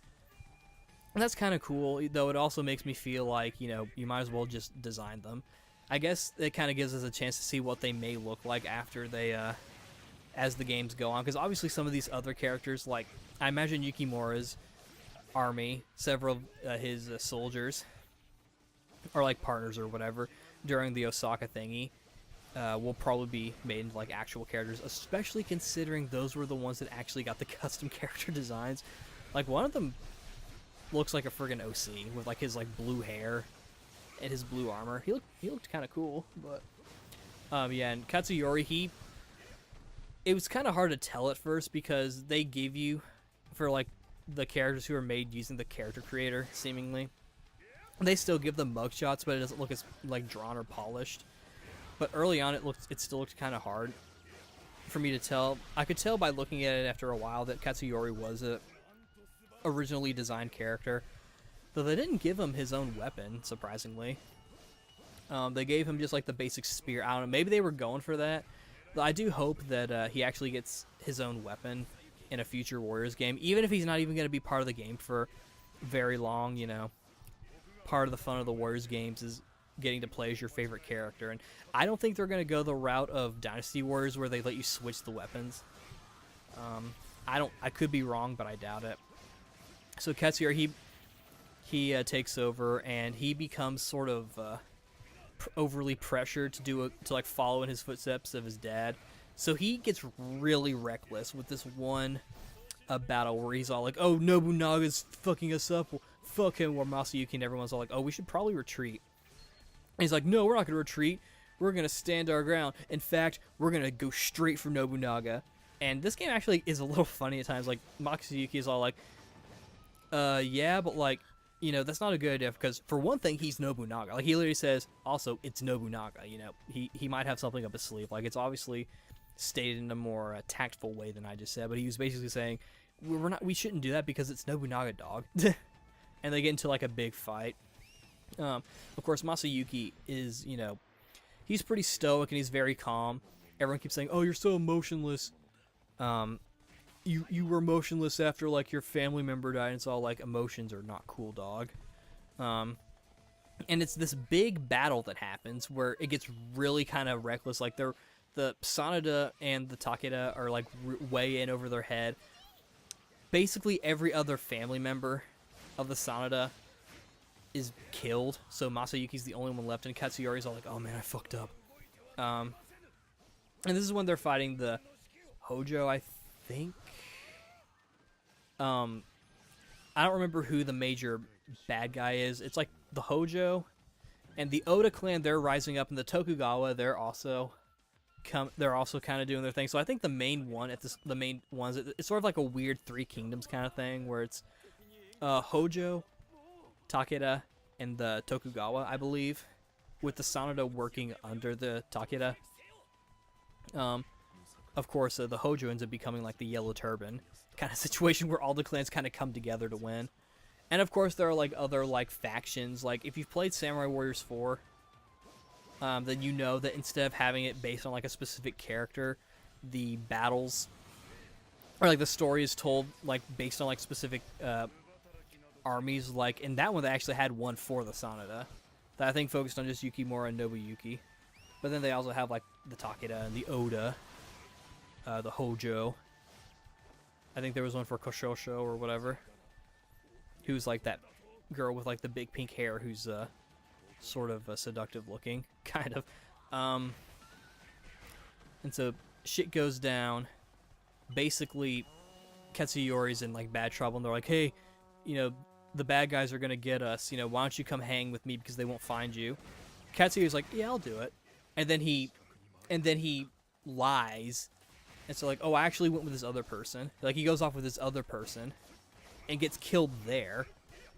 And that's kind of cool, though it also makes me feel like, you might as well just design them. I guess it kind of gives us a chance to see what they may look like after they, as the games go on. Because obviously some of these other characters, like, I imagine Yukimura's army, several of his soldiers, or like partners or whatever, during the Osaka thingy, will probably be made into like actual characters, especially considering those were the ones that actually got the custom character designs. Like, one of them looks like a friggin' OC with like his like blue hair and his blue armor. He looked kind of cool, but yeah. And Katsuyori, it was kind of hard to tell at first because they give you, for like the characters who are made using the character creator, seemingly, they still give them mugshots, but it doesn't look as like drawn or polished. But early on, it still looked kind of hard for me to tell. I could tell by looking at it after a while that Katsuyori was a originally designed character, though they didn't give him his own weapon, surprisingly. They gave him just like the basic spear. I don't know, maybe they were going for that. But I do hope that he actually gets his own weapon in a future Warriors game, even if he's not even going to be part of the game for very long. Part of the fun of the Warriors games is getting to play as your favorite character, and I don't think they're going to go the route of Dynasty Warriors where they let you switch the weapons. I could be wrong, but I doubt it. So Katsuyori, he takes over, and he becomes sort of overly pressured to like follow in his footsteps of his dad. So he gets really reckless with this one battle where he's all like, "Oh, Nobunaga's fucking us up. Well, fuck him." Where Masayuki and everyone's all like, "Oh, we should probably retreat." And he's like, "No, we're not gonna retreat. We're gonna stand our ground. In fact, we're gonna go straight for Nobunaga." And this game actually is a little funny at times. Like, Masayuki is all like, yeah, but like, you know, that's not a good idea because for one thing, he's Nobunaga. Like, he literally says, also, it's Nobunaga. You know, he might have something up his sleeve. Like, it's obviously stated in a more tactful way than I just said, but he was basically saying, we shouldn't do that because it's Nobunaga, dog. And they get into like a big fight. Of course, Masayuki is, you know, he's pretty stoic and he's very calm. Everyone keeps saying, "Oh, you're so emotionless. You were emotionless after like your family member died." And it's all like emotions are not cool, dog. And it's this big battle that happens where it gets really kind of reckless. Like the Sanada and the Takeda are like way in over their head. Basically, every other family member of the Sanada is killed, so Masayuki's the only one left, and Katsuyori's all like, "Oh man, I fucked up." And this is when they're fighting the Hojo, I think. I don't remember who the major bad guy is. It's like the Hojo and the Oda clan. They're rising up, and the Tokugawa. They're also kind of doing their thing. So I think the main ones. It's sort of like a weird Three Kingdoms kind of thing, where it's Hojo, Takeda, and the Tokugawa, I believe, with the Sanada working under the Takeda. Of course, the Hojo ends up becoming like the Yellow Turban kind of situation where all the clans kind of come together to win. And of course, there are like other like factions. Like if you've played Samurai Warriors 4, then you know that instead of having it based on like a specific character, the battles or like the story is told like based on like specific armies. Like in that one, they actually had one for the Sanada that I think focused on just Yukimura and Nobuyuki. But then they also have like the Takeda and the Oda, the Hojo. I think there was one for Koshosho or whatever, who's like that girl with like the big pink hair who's sort of seductive looking, kind of. And so shit goes down. Basically, Katsuyori's in like bad trouble, and they're like, "Hey, you know, the bad guys are gonna get us. You know, why don't you come hang with me because they won't find you?" Katsuyori's like, "Yeah, I'll do it." And then he lies. And so like, "Oh, I actually went with this other person." Like he goes off with this other person and gets killed there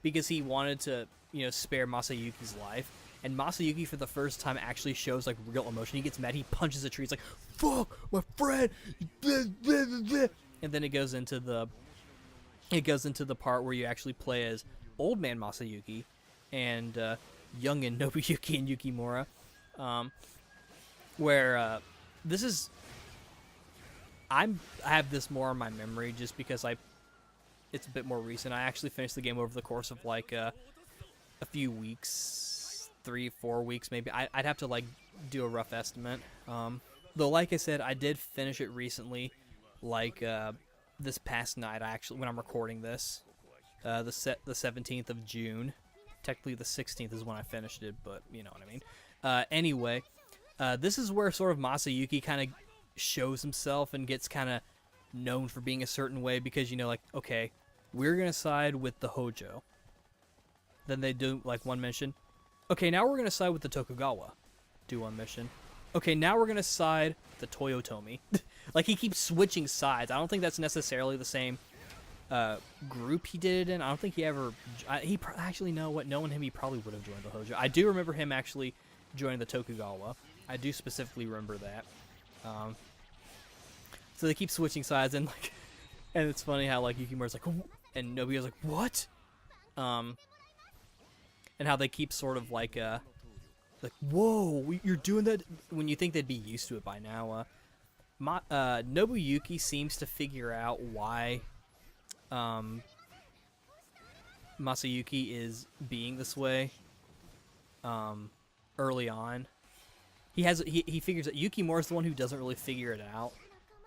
because he wanted to, you know, spare Masayuki's life. And Masayuki for the first time actually shows like real emotion. He gets mad, he punches a tree, he's like, "Fuck my friend." And then it goes into the part where you actually play as old man Masayuki and youngin Nobuyuki and Yukimura. Where this is, I have this more in my memory just because it's a bit more recent. I actually finished the game over the course of like a few weeks, 3-4 weeks maybe. I'd have to like do a rough estimate. Though like I said, I did finish it recently, like this past night. When I'm recording this, the 17th of June. Technically the 16th is when I finished it, but you know what I mean. Anyway. This is where sort of Masayuki kind of shows himself and gets kind of known for being a certain way because, you know, like, okay, we're going to side with the Hojo. Then they do, like, one mission. Okay, now we're going to side with the Tokugawa. Do one mission. Okay, now we're going to side with the Toyotomi. Like, he keeps switching sides. I don't think that's necessarily the same group he did it in. I don't think he ever... actually, no, what? Knowing him, he probably would have joined the Hojo. I do remember him actually joining the Tokugawa. I do specifically remember that. So they keep switching sides, and like, and it's funny how like Yukimura's like, and Nobuyo's like, "What?" And how they keep sort of like, "Whoa, you're doing that," when you think they'd be used to it by now. Nobuyuki seems to figure out why Masayuki is being this way. Early on. He figures that Yukimura's the one who doesn't really figure it out.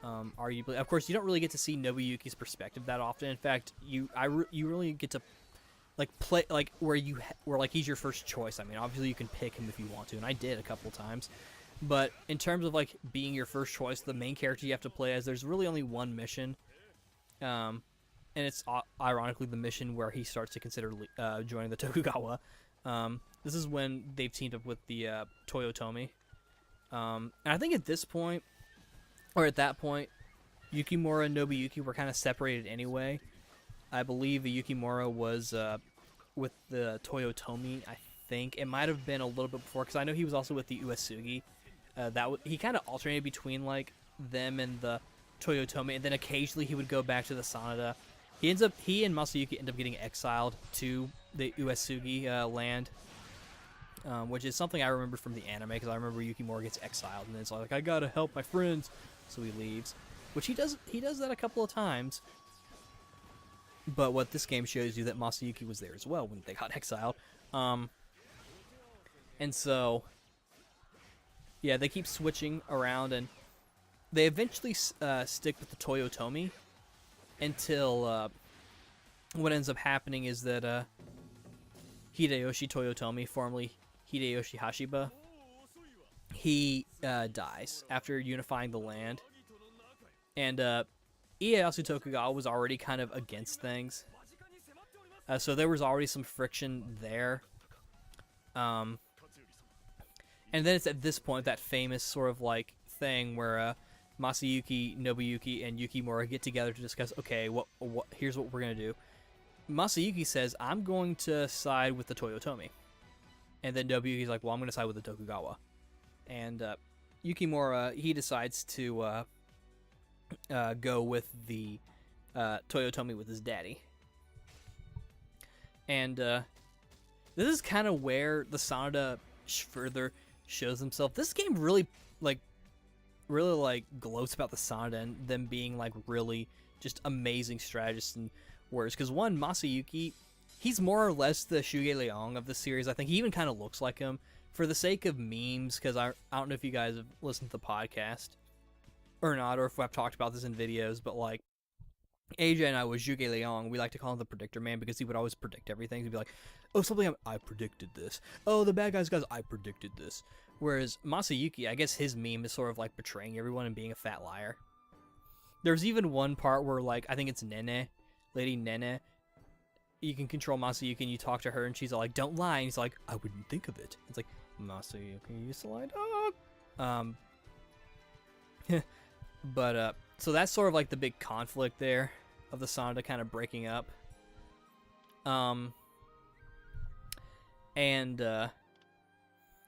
Arguably, of course, you don't really get to see Nobuyuki's perspective that often. In fact, you really get to like play like where like he's your first choice. I mean, obviously you can pick him if you want to, and I did a couple times. But in terms of like being your first choice, the main character you have to play as, there's really only one mission. And it's ironically the mission where he starts to consider joining the Tokugawa. This is when they've teamed up with the Toyotomi. And I think at that point, Yukimura and Nobuyuki were kind of separated anyway. I believe Yukimura was with the Toyotomi. I think it might have been a little bit before, because I know he was also with the Uesugi. He kind of alternated between like them and the Toyotomi, and then occasionally he would go back to the Sanada. He and Masayuki end up getting exiled to the Uesugi land, which is something I remember from the anime, because I remember Yukimura gets exiled and it's like, I gotta help my friends, so he leaves, which he does that a couple of times. But what this game shows you, that Masayuki was there as well when they got exiled, and so yeah, they keep switching around, and they eventually stick with the Toyotomi until what ends up happening is that Hideyoshi Toyotomi, formerly Hideyoshi Hashiba, he dies after unifying the land. And Ieyasu Tokugawa was already kind of against things. So there was already some friction there. And then it's at this point, that famous sort of like thing where Masayuki, Nobuyuki, and Yukimura get together to discuss, okay, here's what we're going to do. Masayuki says, I'm going to side with the Toyotomi. And then Nobuyuki's like, well, I'm going to side with the Tokugawa. And Yukimura, he decides to go with the Toyotomi with his daddy. And this is kind of where the Sanada further shows himself. This game really gloats about the Sanada and them being like really just amazing strategists and warriors. Because one, Masayuki, he's more or less the Shuge Liang of the series. I think he even kind of looks like him. For the sake of memes, because I don't know if you guys have listened to the podcast or not, or if I've talked about this in videos, but like AJ and I was Shuge Liang. We like to call him the predictor man because he would always predict everything. He'd be like, oh, something, I predicted this. Oh, the bad guys, I predicted this. Whereas Masayuki, I guess his meme is sort of like betraying everyone and being a fat liar. There's even one part where, like, I think it's Nene, Lady Nene, you can control Masayuki and you talk to her and she's all like, don't lie. And he's like, I wouldn't think of it. It's like, Masayuki used to lie, dog. But, so that's sort of like the big conflict there of the Sanada kind of breaking up.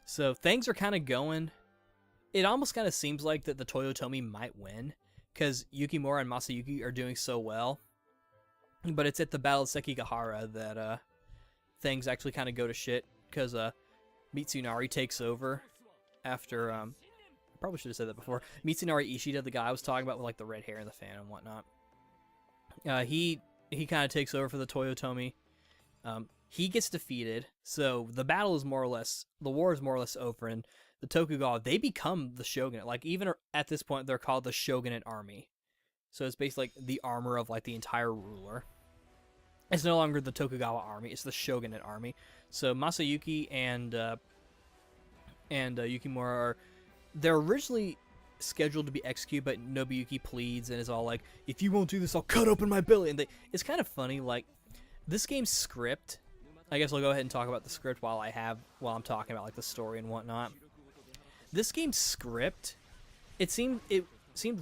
So things are kind of going. It almost kind of seems like that the Toyotomi might win because Yukimura and Masayuki are doing so well. But it's at the Battle of Sekigahara that things actually kind of go to shit because Mitsunari takes over after... I probably should have said that before. Mitsunari Ishida, the guy I was talking about with like the red hair and the fan and whatnot. He kind of takes over for the Toyotomi. He gets defeated, so the battle is more or less, the war is more or less over, and the Tokugawa, they become the shogunate. Like, even at this point, they're called the shogunate army. So it's basically like the armor of like the entire ruler. It's no longer the Tokugawa army, it's the shogunate army. So Masayuki and Yukimura they're originally scheduled to be executed, but Nobuyuki pleads and is all like, if you won't do this, I'll cut open my belly. And it's kind of funny, like, this game's script, I guess I'll go ahead and talk about the script while I'm talking about like the story and whatnot. This game's script, it seemed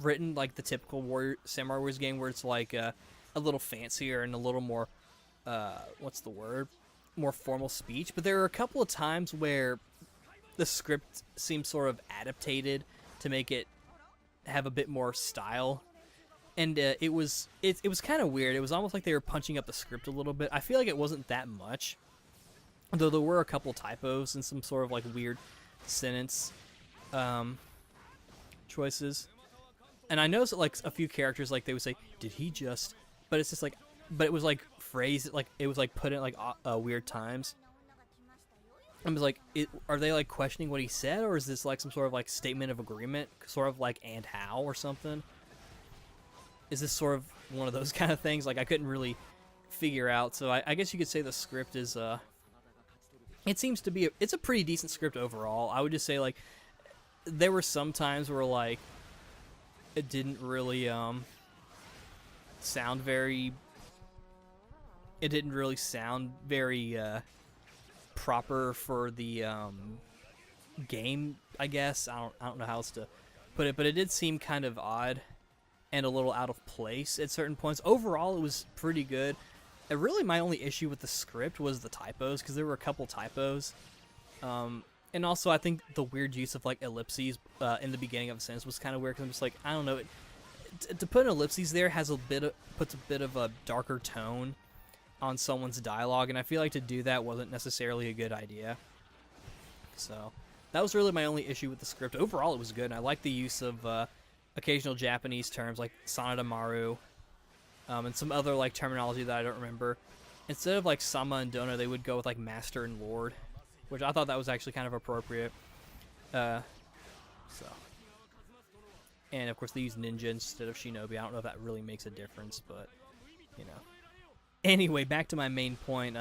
written like the typical Samurai Warriors game, where it's like a little fancier and a little more, more formal speech. But there are a couple of times where the script seems sort of adapted to make it have a bit more style. And it was kind of weird. It was almost like they were punching up the script a little bit. I feel like it wasn't that much, though there were a couple typos and some sort of like weird sentence choices. And I noticed that, like, a few characters, like, they would say, did he just... But it's just like... But it was like phrased, like, it was like put in like weird times. I was like, are they like questioning what he said, or is this like some sort of like statement of agreement, sort of like and how or something? Is this sort of one of those kind of things? Like, I couldn't really figure out. So I guess you could say the script is it seems to be it's a pretty decent script overall. I would just say, like, there were some times where like it didn't really sound very proper for the game, I guess. I don't know how else to put it, but it did seem kind of odd. and a little out of place at certain points. Overall, it was pretty good. And really, my only issue with the script was the typos, because there were a couple typos. And also, I think the weird use of like ellipses in the beginning of a sentence was kind of weird. Because I'm just like, I don't know, to put an ellipses there puts a bit of a darker tone on someone's dialogue, and I feel like to do that wasn't necessarily a good idea. So that was really my only issue with the script. Overall, it was good, and I like the use of occasional Japanese terms like Sanada Maru, and some other like terminology that I don't remember. Instead of like Sama and Dona, they would go with like Master and Lord, which I thought that was actually kind of appropriate. So, and of course they use ninja instead of shinobi. I don't know if that really makes a difference, but you know. Anyway, back to my main point.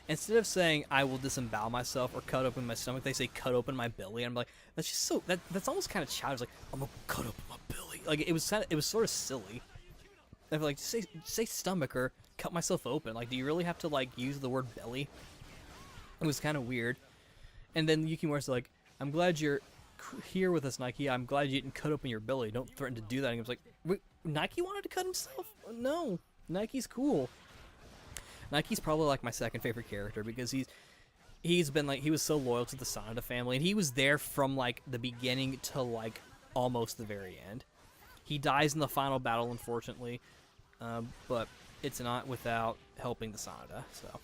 Instead of saying "I will disembowel myself" or "cut open my stomach," they say "cut open my belly." And I'm like, that's just so that's almost kind of childish. Like, I'm gonna cut open my belly. Like it was sort of silly. I feel like say stomach or cut myself open. Like, do you really have to like use the word belly? It was kind of weird. And then Yukimura's like, "I'm glad you're here with us, Nike. I'm glad you didn't cut open your belly. Don't threaten to do that." And I was like, wait, Nike wanted to cut himself? No, Nike's cool. Nike's probably like my second favorite character because he was so loyal to the Sanada family, and he was there from like the beginning to like almost the very end. He dies in the final battle, unfortunately, but it's not without helping the Sanada. So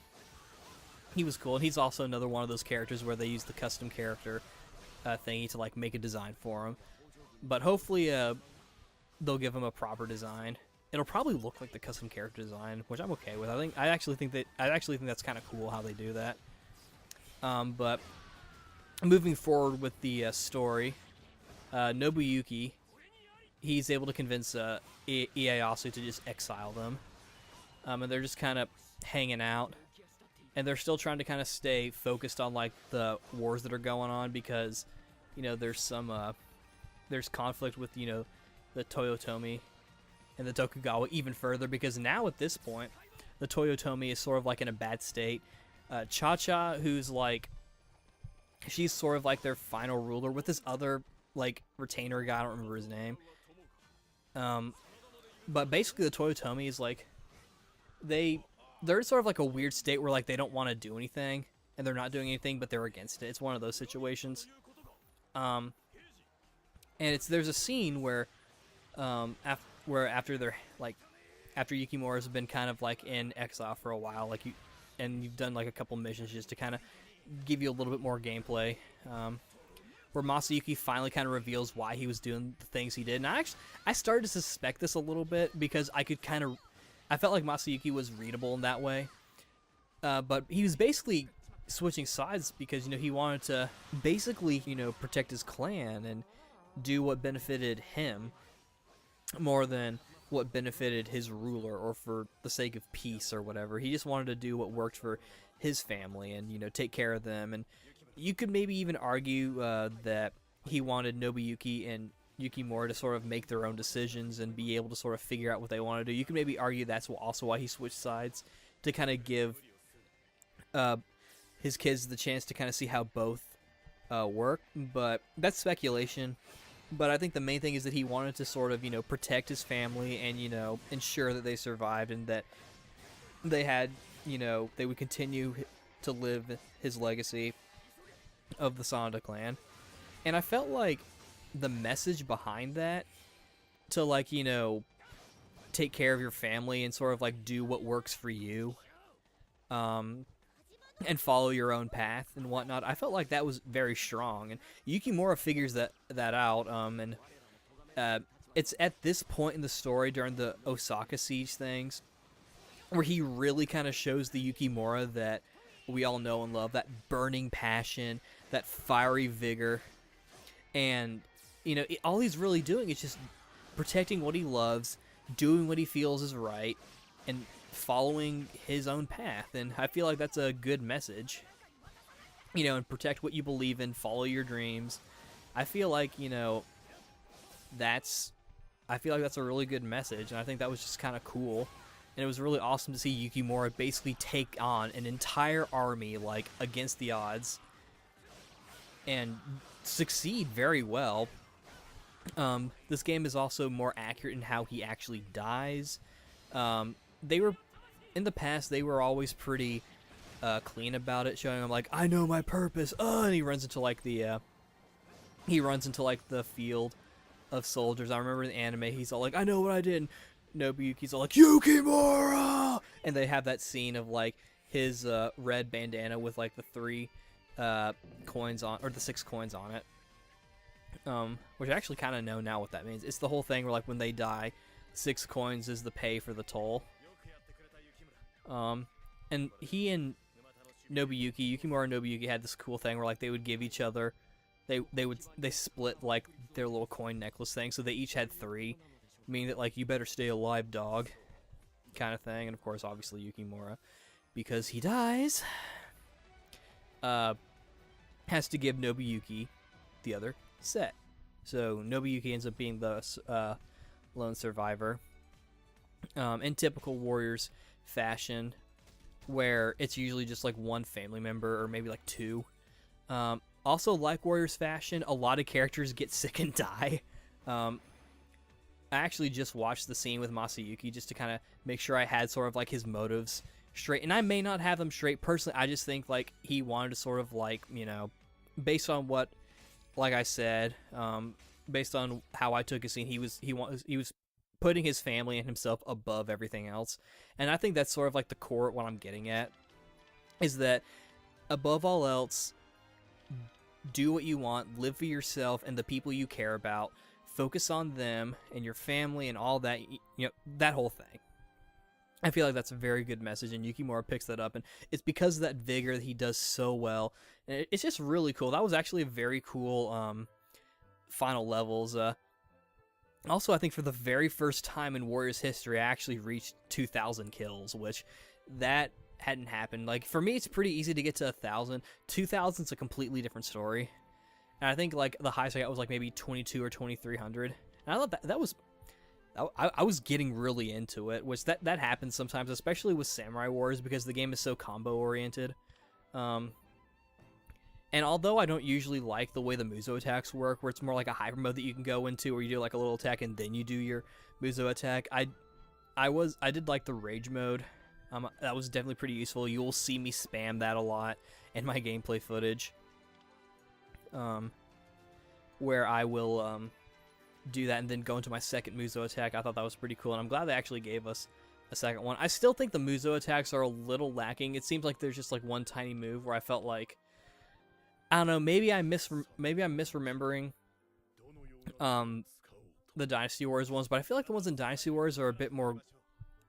he was cool, and he's also another one of those characters where they use the custom character thingy to like make a design for him. But hopefully, they'll give him a proper design. It'll probably look like the custom character design, which I'm okay with. I actually think that's kind of cool how they do that. But moving forward with the story, Nobuyuki, he's able to convince Ieyasu to just exile them, and they're just kind of hanging out, and they're still trying to kind of stay focused on like the wars that are going on because, you know, there's conflict with, you know, the Toyotomi and the Tokugawa even further, because now at this point the Toyotomi is sort of like in a bad state. Cha-Cha, who's like, she's sort of like their final ruler with this other like retainer guy, I don't remember his name. But basically the Toyotomi is like, they're sort of like a weird state where like they don't want to do anything and they're not doing anything, but they're against it. It's one of those situations. And there's a scene where after Yukimura's been kind of like in exile for a while, like and you've done like a couple missions just to kind of give you a little bit more gameplay, where Masayuki finally kind of reveals why he was doing the things he did. And I started to suspect this a little bit because I felt like Masayuki was readable in that way, but he was basically switching sides because, you know, he wanted to basically, you know, protect his clan and do what benefited him more than what benefited his ruler, or for the sake of peace or whatever. He just wanted to do what worked for his family and, you know, take care of them. And you could maybe even argue that he wanted Nobuyuki and Yukimura to sort of make their own decisions and be able to sort of figure out what they want to do. You could maybe argue that's also why he switched sides, to kind of give his kids the chance to kind of see how both work. But that's speculation. But I think the main thing is that he wanted to sort of, you know, protect his family and, you know, ensure that they survived and that they had, you know, they would continue to live his legacy of the Sanada clan. And I felt like the message behind that, to like, you know, take care of your family and sort of like do what works for you, and follow your own path and whatnot, I felt like that was very strong. And Yukimura figures that out, and it's at this point in the story during the Osaka siege things where he really kind of shows the Yukimura that we all know and love, that burning passion, that fiery vigor. And, you know, all he's really doing is just protecting what he loves, doing what he feels is right, and following his own path. And I feel like that's a good message, you know, and protect what you believe in, follow your dreams. I feel like, you know, that's a really good message, and I think that was just kind of cool. And it was really awesome to see Yukimura basically take on an entire army, like, against the odds, and succeed very well. This game is also more accurate in how he actually dies. They were in the past, they were always pretty clean about it, showing him like, I know my purpose, and he runs into like the field of soldiers. I remember in the anime, he's all like, I know what I did, and Nobuyuki's all like, Yukimura, and they have that scene of like his red bandana with like the 3 coins on, or the 6 coins on it, which I actually kind of know now what that means. It's the whole thing where like when they die, 6 coins is the pay for the toll. And he and Yukimura and Nobuyuki had this cool thing where like they would give each other, they split like their little coin necklace thing, so they each had 3, meaning that like you better stay alive, dog, kind of thing. And of course, obviously Yukimura, because he dies, has to give Nobuyuki the other set. So Nobuyuki ends up being the lone survivor, in typical Warriors fashion, where it's usually just like 1 family member or maybe like 2. Also, like Warriors fashion, a lot of characters get sick and die. I actually just watched the scene with Masayuki just to kind of make sure I had sort of like his motives straight, and I may not have them straight personally. I just think like he wanted to sort of like, you know, based on what, like I said, based on how I took a scene, he was putting his family and himself above everything else. And I think that's sort of like the core of what I'm getting at, is that above all else, do what you want, live for yourself and the people you care about, focus on them and your family and all that, you know, that whole thing. I feel like that's a very good message, and Yukimura picks that up, and it's because of that vigor that he does so well. And it's just really cool. That was actually a very cool final levels. Also, I think for the very first time in Warriors history, I actually reached 2,000 kills, which that hadn't happened. Like, for me, it's pretty easy to get to 1,000. 2,000's a completely different story. And I think, like, the highest I got was, like, maybe 2,200 or 2,300. And I thought that was... I was getting really into it, which that happens sometimes, especially with Samurai Wars, because the game is so combo-oriented. And although I don't usually like the way the Muso attacks work, where it's more like a hyper mode that you can go into, where you do like a little attack and then you do your Muso attack, I did like the rage mode. That was definitely pretty useful. You will see me spam that a lot in my gameplay footage, where I will do that and then go into my second Muso attack. I thought that was pretty cool, and I'm glad they actually gave us a second one. I still think the Muso attacks are a little lacking. It seems like there's just like one tiny move where I felt like, I don't know, maybe I'm misremembering the Dynasty Wars ones, but I feel like the ones in Dynasty Wars are a bit more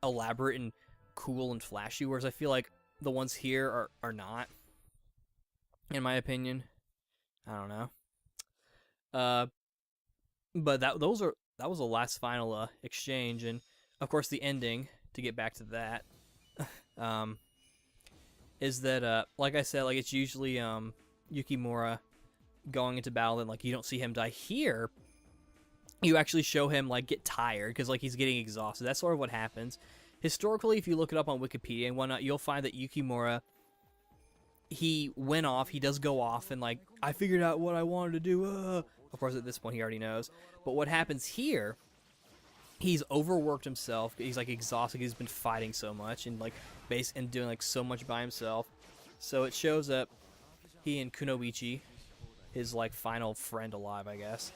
elaborate and cool and flashy, whereas I feel like the ones here are not, in my opinion. I don't know. But that was the last final exchange, and of course the ending, to get back to that, is that like I said, like it's usually Yukimura going into battle, and like you don't see him die. Here you actually show him like get tired because like he's getting exhausted. That's sort of what happens. Historically, if you look it up on Wikipedia and whatnot, you'll find that Yukimura, he went off, he does go off, and like, I figured out what I wanted to do. Of course, at this point, he already knows. But what happens here, he's overworked himself. He's like exhausted. He's been fighting so much and like and doing like so much by himself. So it shows up he and Kunoichi, his like final friend alive, I guess.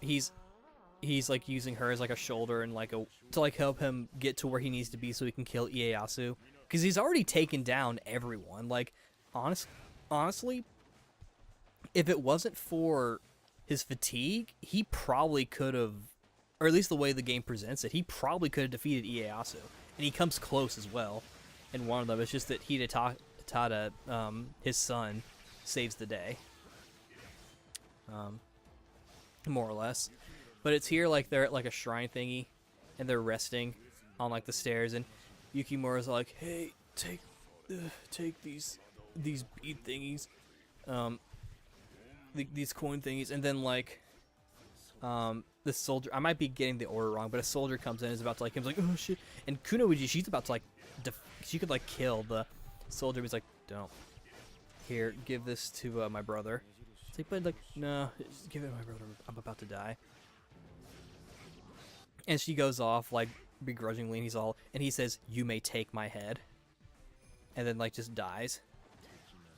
He's like using her as like a shoulder and like to like help him get to where he needs to be so he can kill Ieyasu, because he's already taken down everyone. Like honestly, if it wasn't for his fatigue, he probably could have, or at least the way the game presents it, he probably could have defeated Ieyasu. And he comes close as well in one of them. It's just that Hidetada, his son, saves the day. More or less. But it's here, like, they're at, like, a shrine thingy, and they're resting on, like, the stairs, and Yukimura's like, hey, take these bead thingies. These coin thingies, and then like the soldier, I might be getting the order wrong, but a soldier comes in and is about to like, he's like, oh shit, and Kunoichi, she's about to like she could like kill the soldier. He's like, don't, here, give this to my brother. It's like, but like, no, just give it to my brother. I'm about to die. And she goes off like begrudgingly, and he says, "You may take my head," and then like just dies,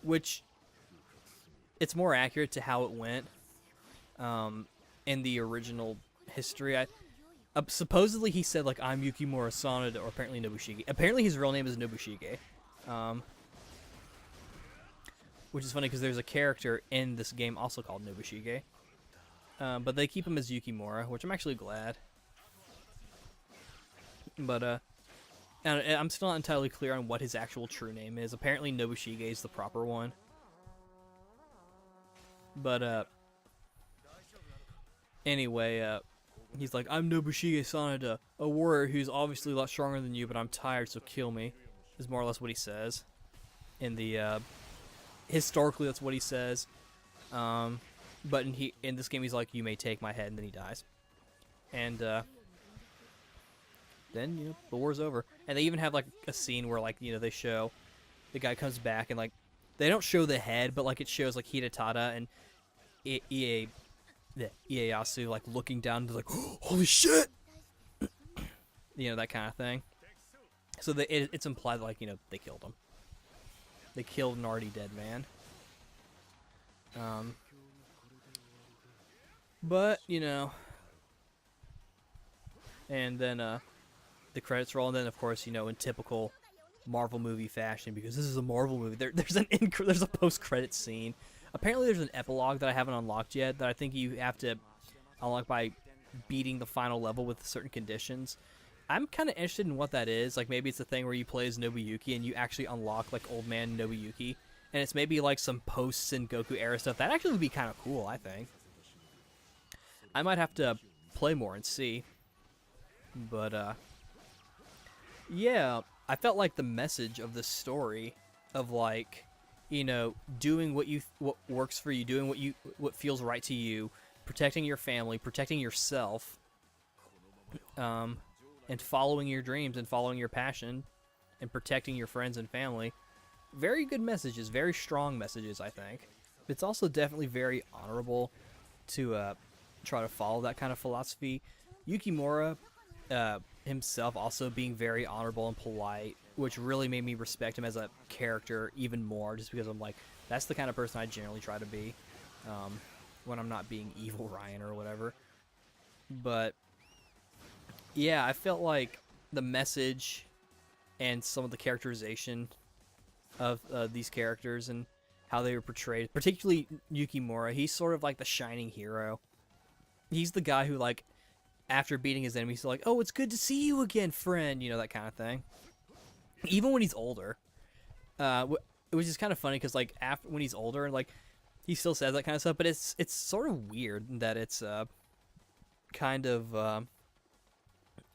which it's more accurate to how it went in the original history. Supposedly he said like, "I'm Yukimura Sanada," or apparently Nobushige. Apparently his real name is Nobushige, which is funny because there's a character in this game also called Nobushige, but they keep him as Yukimura, which I'm actually glad. But and I'm still not entirely clear on what his actual true name is. Apparently Nobushige is the proper one. But anyway, he's like, "I'm Nobushige Sanada, a warrior who's obviously a lot stronger than you, but I'm tired, so kill me," is more or less what he says. In the historically, that's what he says. But in this game, he's like, "You may take my head," and then he dies. And then, you know, the war's over. And they even have like a scene where, like, you know, they show the guy comes back and like they don't show the head, but like it shows like Hidetada and Ieyasu like looking down and like, oh, holy shit, you know, that kind of thing. So it's implied like, you know, they killed him. They killed an already dead man. But you know, and then the credits roll, and then of course, you know, in typical Marvel movie fashion, because this is a Marvel movie, there's a post-credit scene. Apparently there's an epilogue that I haven't unlocked yet that I think you have to unlock by beating the final level with certain conditions. I'm kind of interested in what that is. Like, maybe it's a thing where you play as Nobuyuki and you actually unlock like old man Nobuyuki, and it's maybe like some post-Sengoku era stuff. That actually would be kind of cool, I think. I might have to play more and see. But yeah, I felt like the message of this story of like, you know, doing what works for you, doing what feels right to you, protecting your family, protecting yourself, and following your dreams and following your passion, and protecting your friends and family. Very good messages, very strong messages, I think. It's also definitely very honorable to try to follow that kind of philosophy. Yukimura himself also being very honorable and polite, which really made me respect him as a character even more, just because I'm like, that's the kind of person I generally try to be when I'm not being evil Ryan or whatever. But yeah, I felt like the message and some of the characterization of these characters and how they were portrayed, particularly Yukimura, he's sort of like the shining hero. He's the guy who, like, after beating his enemies, he's like, "Oh, it's good to see you again, friend," you know, that kind of thing. Even when he's older, which is kind of funny because, like, after when he's older, like, he still says that kind of stuff. But it's sort of weird that it's kind of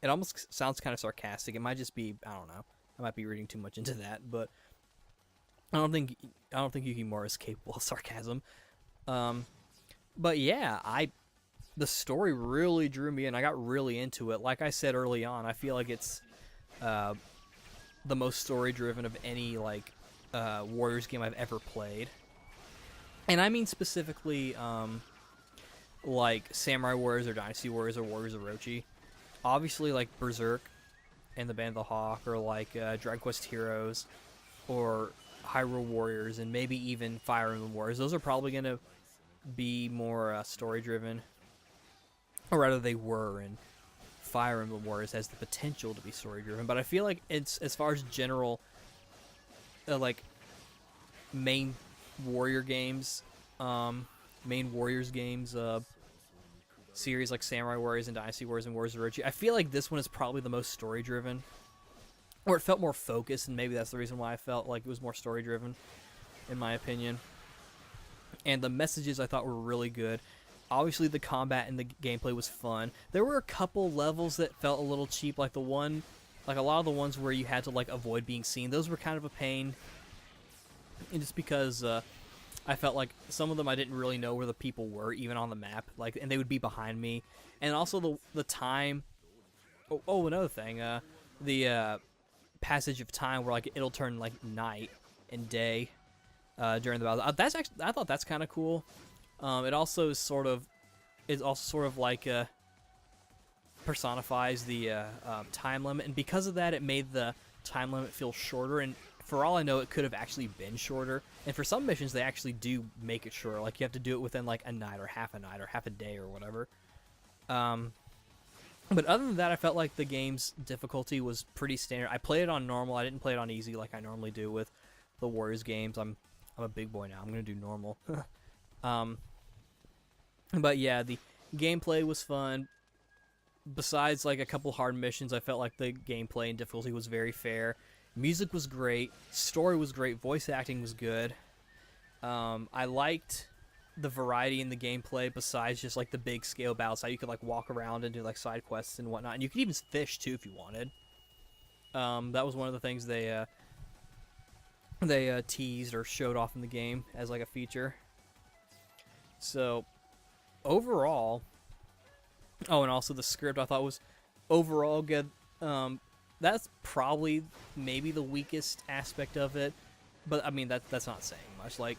it almost sounds kind of sarcastic. It might just be, I don't know. I might be reading too much into that, but I don't think Yukimura is capable of sarcasm. But yeah, the story really drew me in. I got really into it. Like I said early on, I feel like it's the most story-driven of any like Warriors game I've ever played. And I mean specifically like Samurai Warriors or Dynasty Warriors or Warriors of Orochi. Obviously, like Berserk and the Band of the Hawk, or like Dragon Quest Heroes, or Hyrule Warriors, and maybe even Fire Emblem Warriors. Those are probably going to be more story-driven. Or rather, they were, and Fire Emblem Warriors has the potential to be story-driven. But I feel like it's, as far as general, like, main warrior games, main Warriors games, series like Samurai Warriors and Dynasty Warriors and Warriors of Orochi, I feel like this one is probably the most story-driven. Or it felt more focused, and maybe that's the reason why I felt like it was more story-driven, in my opinion. And the messages I thought were really good. Obviously, the combat and the gameplay was fun. There were a couple levels that felt a little cheap, like a lot of the ones where you had to like avoid being seen. Those were kind of a pain, and just because I felt like some of them I didn't really know where the people were, even on the map, like, and they would be behind me. And also the time. Oh, another thing, the passage of time where like it'll turn like night and day during the battle. I thought that's kind of cool. It also is sort of like personifies the time limit, and because of that, it made the time limit feel shorter. And for all I know, it could have actually been shorter. And for some missions, they actually do make it shorter. Like you have to do it within like a night or half a day or whatever. But other than that, I felt like the game's difficulty was pretty standard. I played it on normal. I didn't play it on easy like I normally do with the Warriors games. I'm a big boy now. I'm gonna do normal. But yeah, the gameplay was fun. Besides like a couple hard missions, I felt like the gameplay and difficulty was very fair. Music was great. Story was great. Voice acting was good. I liked the variety in the gameplay besides just like the big scale battles, how you could like walk around and do like side quests and whatnot, and you could even fish too if you wanted. That was one of the things they teased or showed off in the game as like a feature. So overall, oh, and also the script I thought was overall good. That's probably maybe the weakest aspect of it, but I mean that's not saying much. Like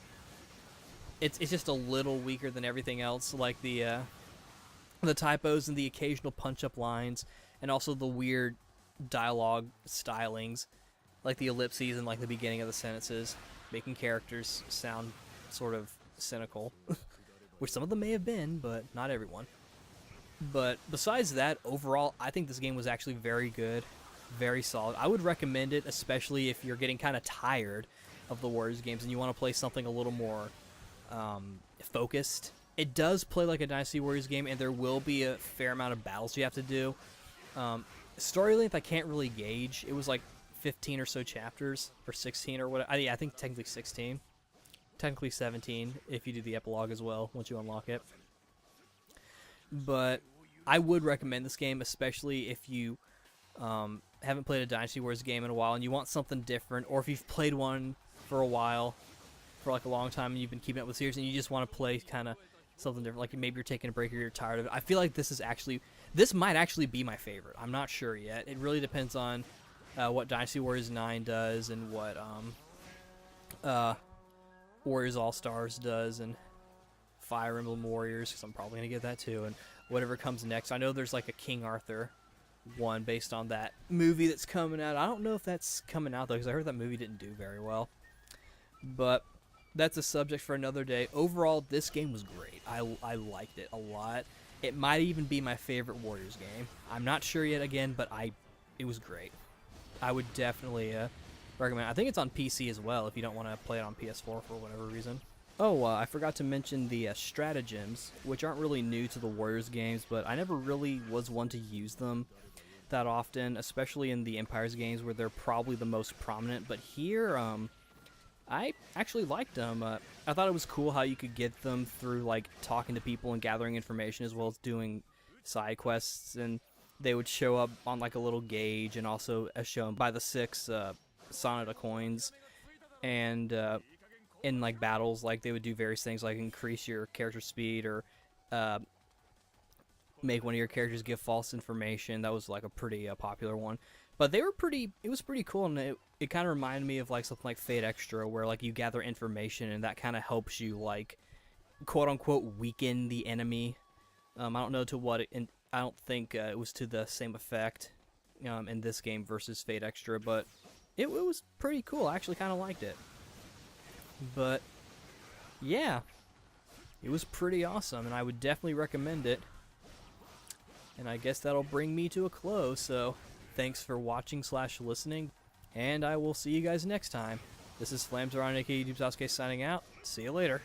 it's just a little weaker than everything else, like the typos and the occasional punch-up lines, and also the weird dialogue stylings, like the ellipses and like the beginning of the sentences, making characters sound sort of cynical, which some of them may have been, but not everyone. But besides that, overall, I think this game was actually very good, very solid. I would recommend it, especially if you're getting kind of tired of the Warriors games and you want to play something a little more focused. It does play like a Dynasty Warriors game, and there will be a fair amount of battles you have to do. Story length, I can't really gauge. It was like 15 or so chapters, or 16 or what. I think technically 16. Technically 17 if you do the epilogue as well, once you unlock it. But I would recommend this game, especially if you haven't played a Dynasty Warriors game in a while and you want something different, or if you've played one for a while, for like a long time, and you've been keeping up with the series and you just want to play kind of something different, like maybe you're taking a break or you're tired of it. I feel like this might actually be my favorite. I'm not sure yet. It really depends on what Dynasty Warriors 9 does and what Warriors All-Stars does, and Fire Emblem Warriors, because I'm probably going to get that too, and whatever comes next. I know there's like a King Arthur one based on that movie that's coming out. I don't know if that's coming out though, because I heard that movie didn't do very well. But that's a subject for another day. Overall, this game was great. I liked it a lot. It might even be my favorite Warriors game. I'm not sure yet again, but it was great. I would definitely recommend it. I think it's on PC as well if you don't want to play it on PS4 for whatever reason. Oh, I forgot to mention the stratagems, which aren't really new to the Warriors games, but I never really was one to use them that often, especially in the Empires games where they're probably the most prominent. But here, I actually liked them. I thought it was cool how you could get them through like talking to people and gathering information, as well as doing side quests, and they would show up on like a little gauge, and also as shown by the 6 Sanada coins. And in like battles, like they would do various things like increase your character speed, or make one of your characters give false information. That was like a pretty popular one. But they were it was pretty cool, and it kind of reminded me of like something like Fate Extra, where like you gather information and that kind of helps you like quote unquote weaken the enemy. I don't know to what and I don't think it was to the same effect in this game versus Fate Extra, but it was pretty cool. I actually kind of liked it. But yeah, it was pretty awesome, and I would definitely recommend it. And I guess that'll bring me to a close, so thanks for watching / listening, and I will see you guys next time. This is Flames Around, aka YouTube Tasuke, signing out. See you later.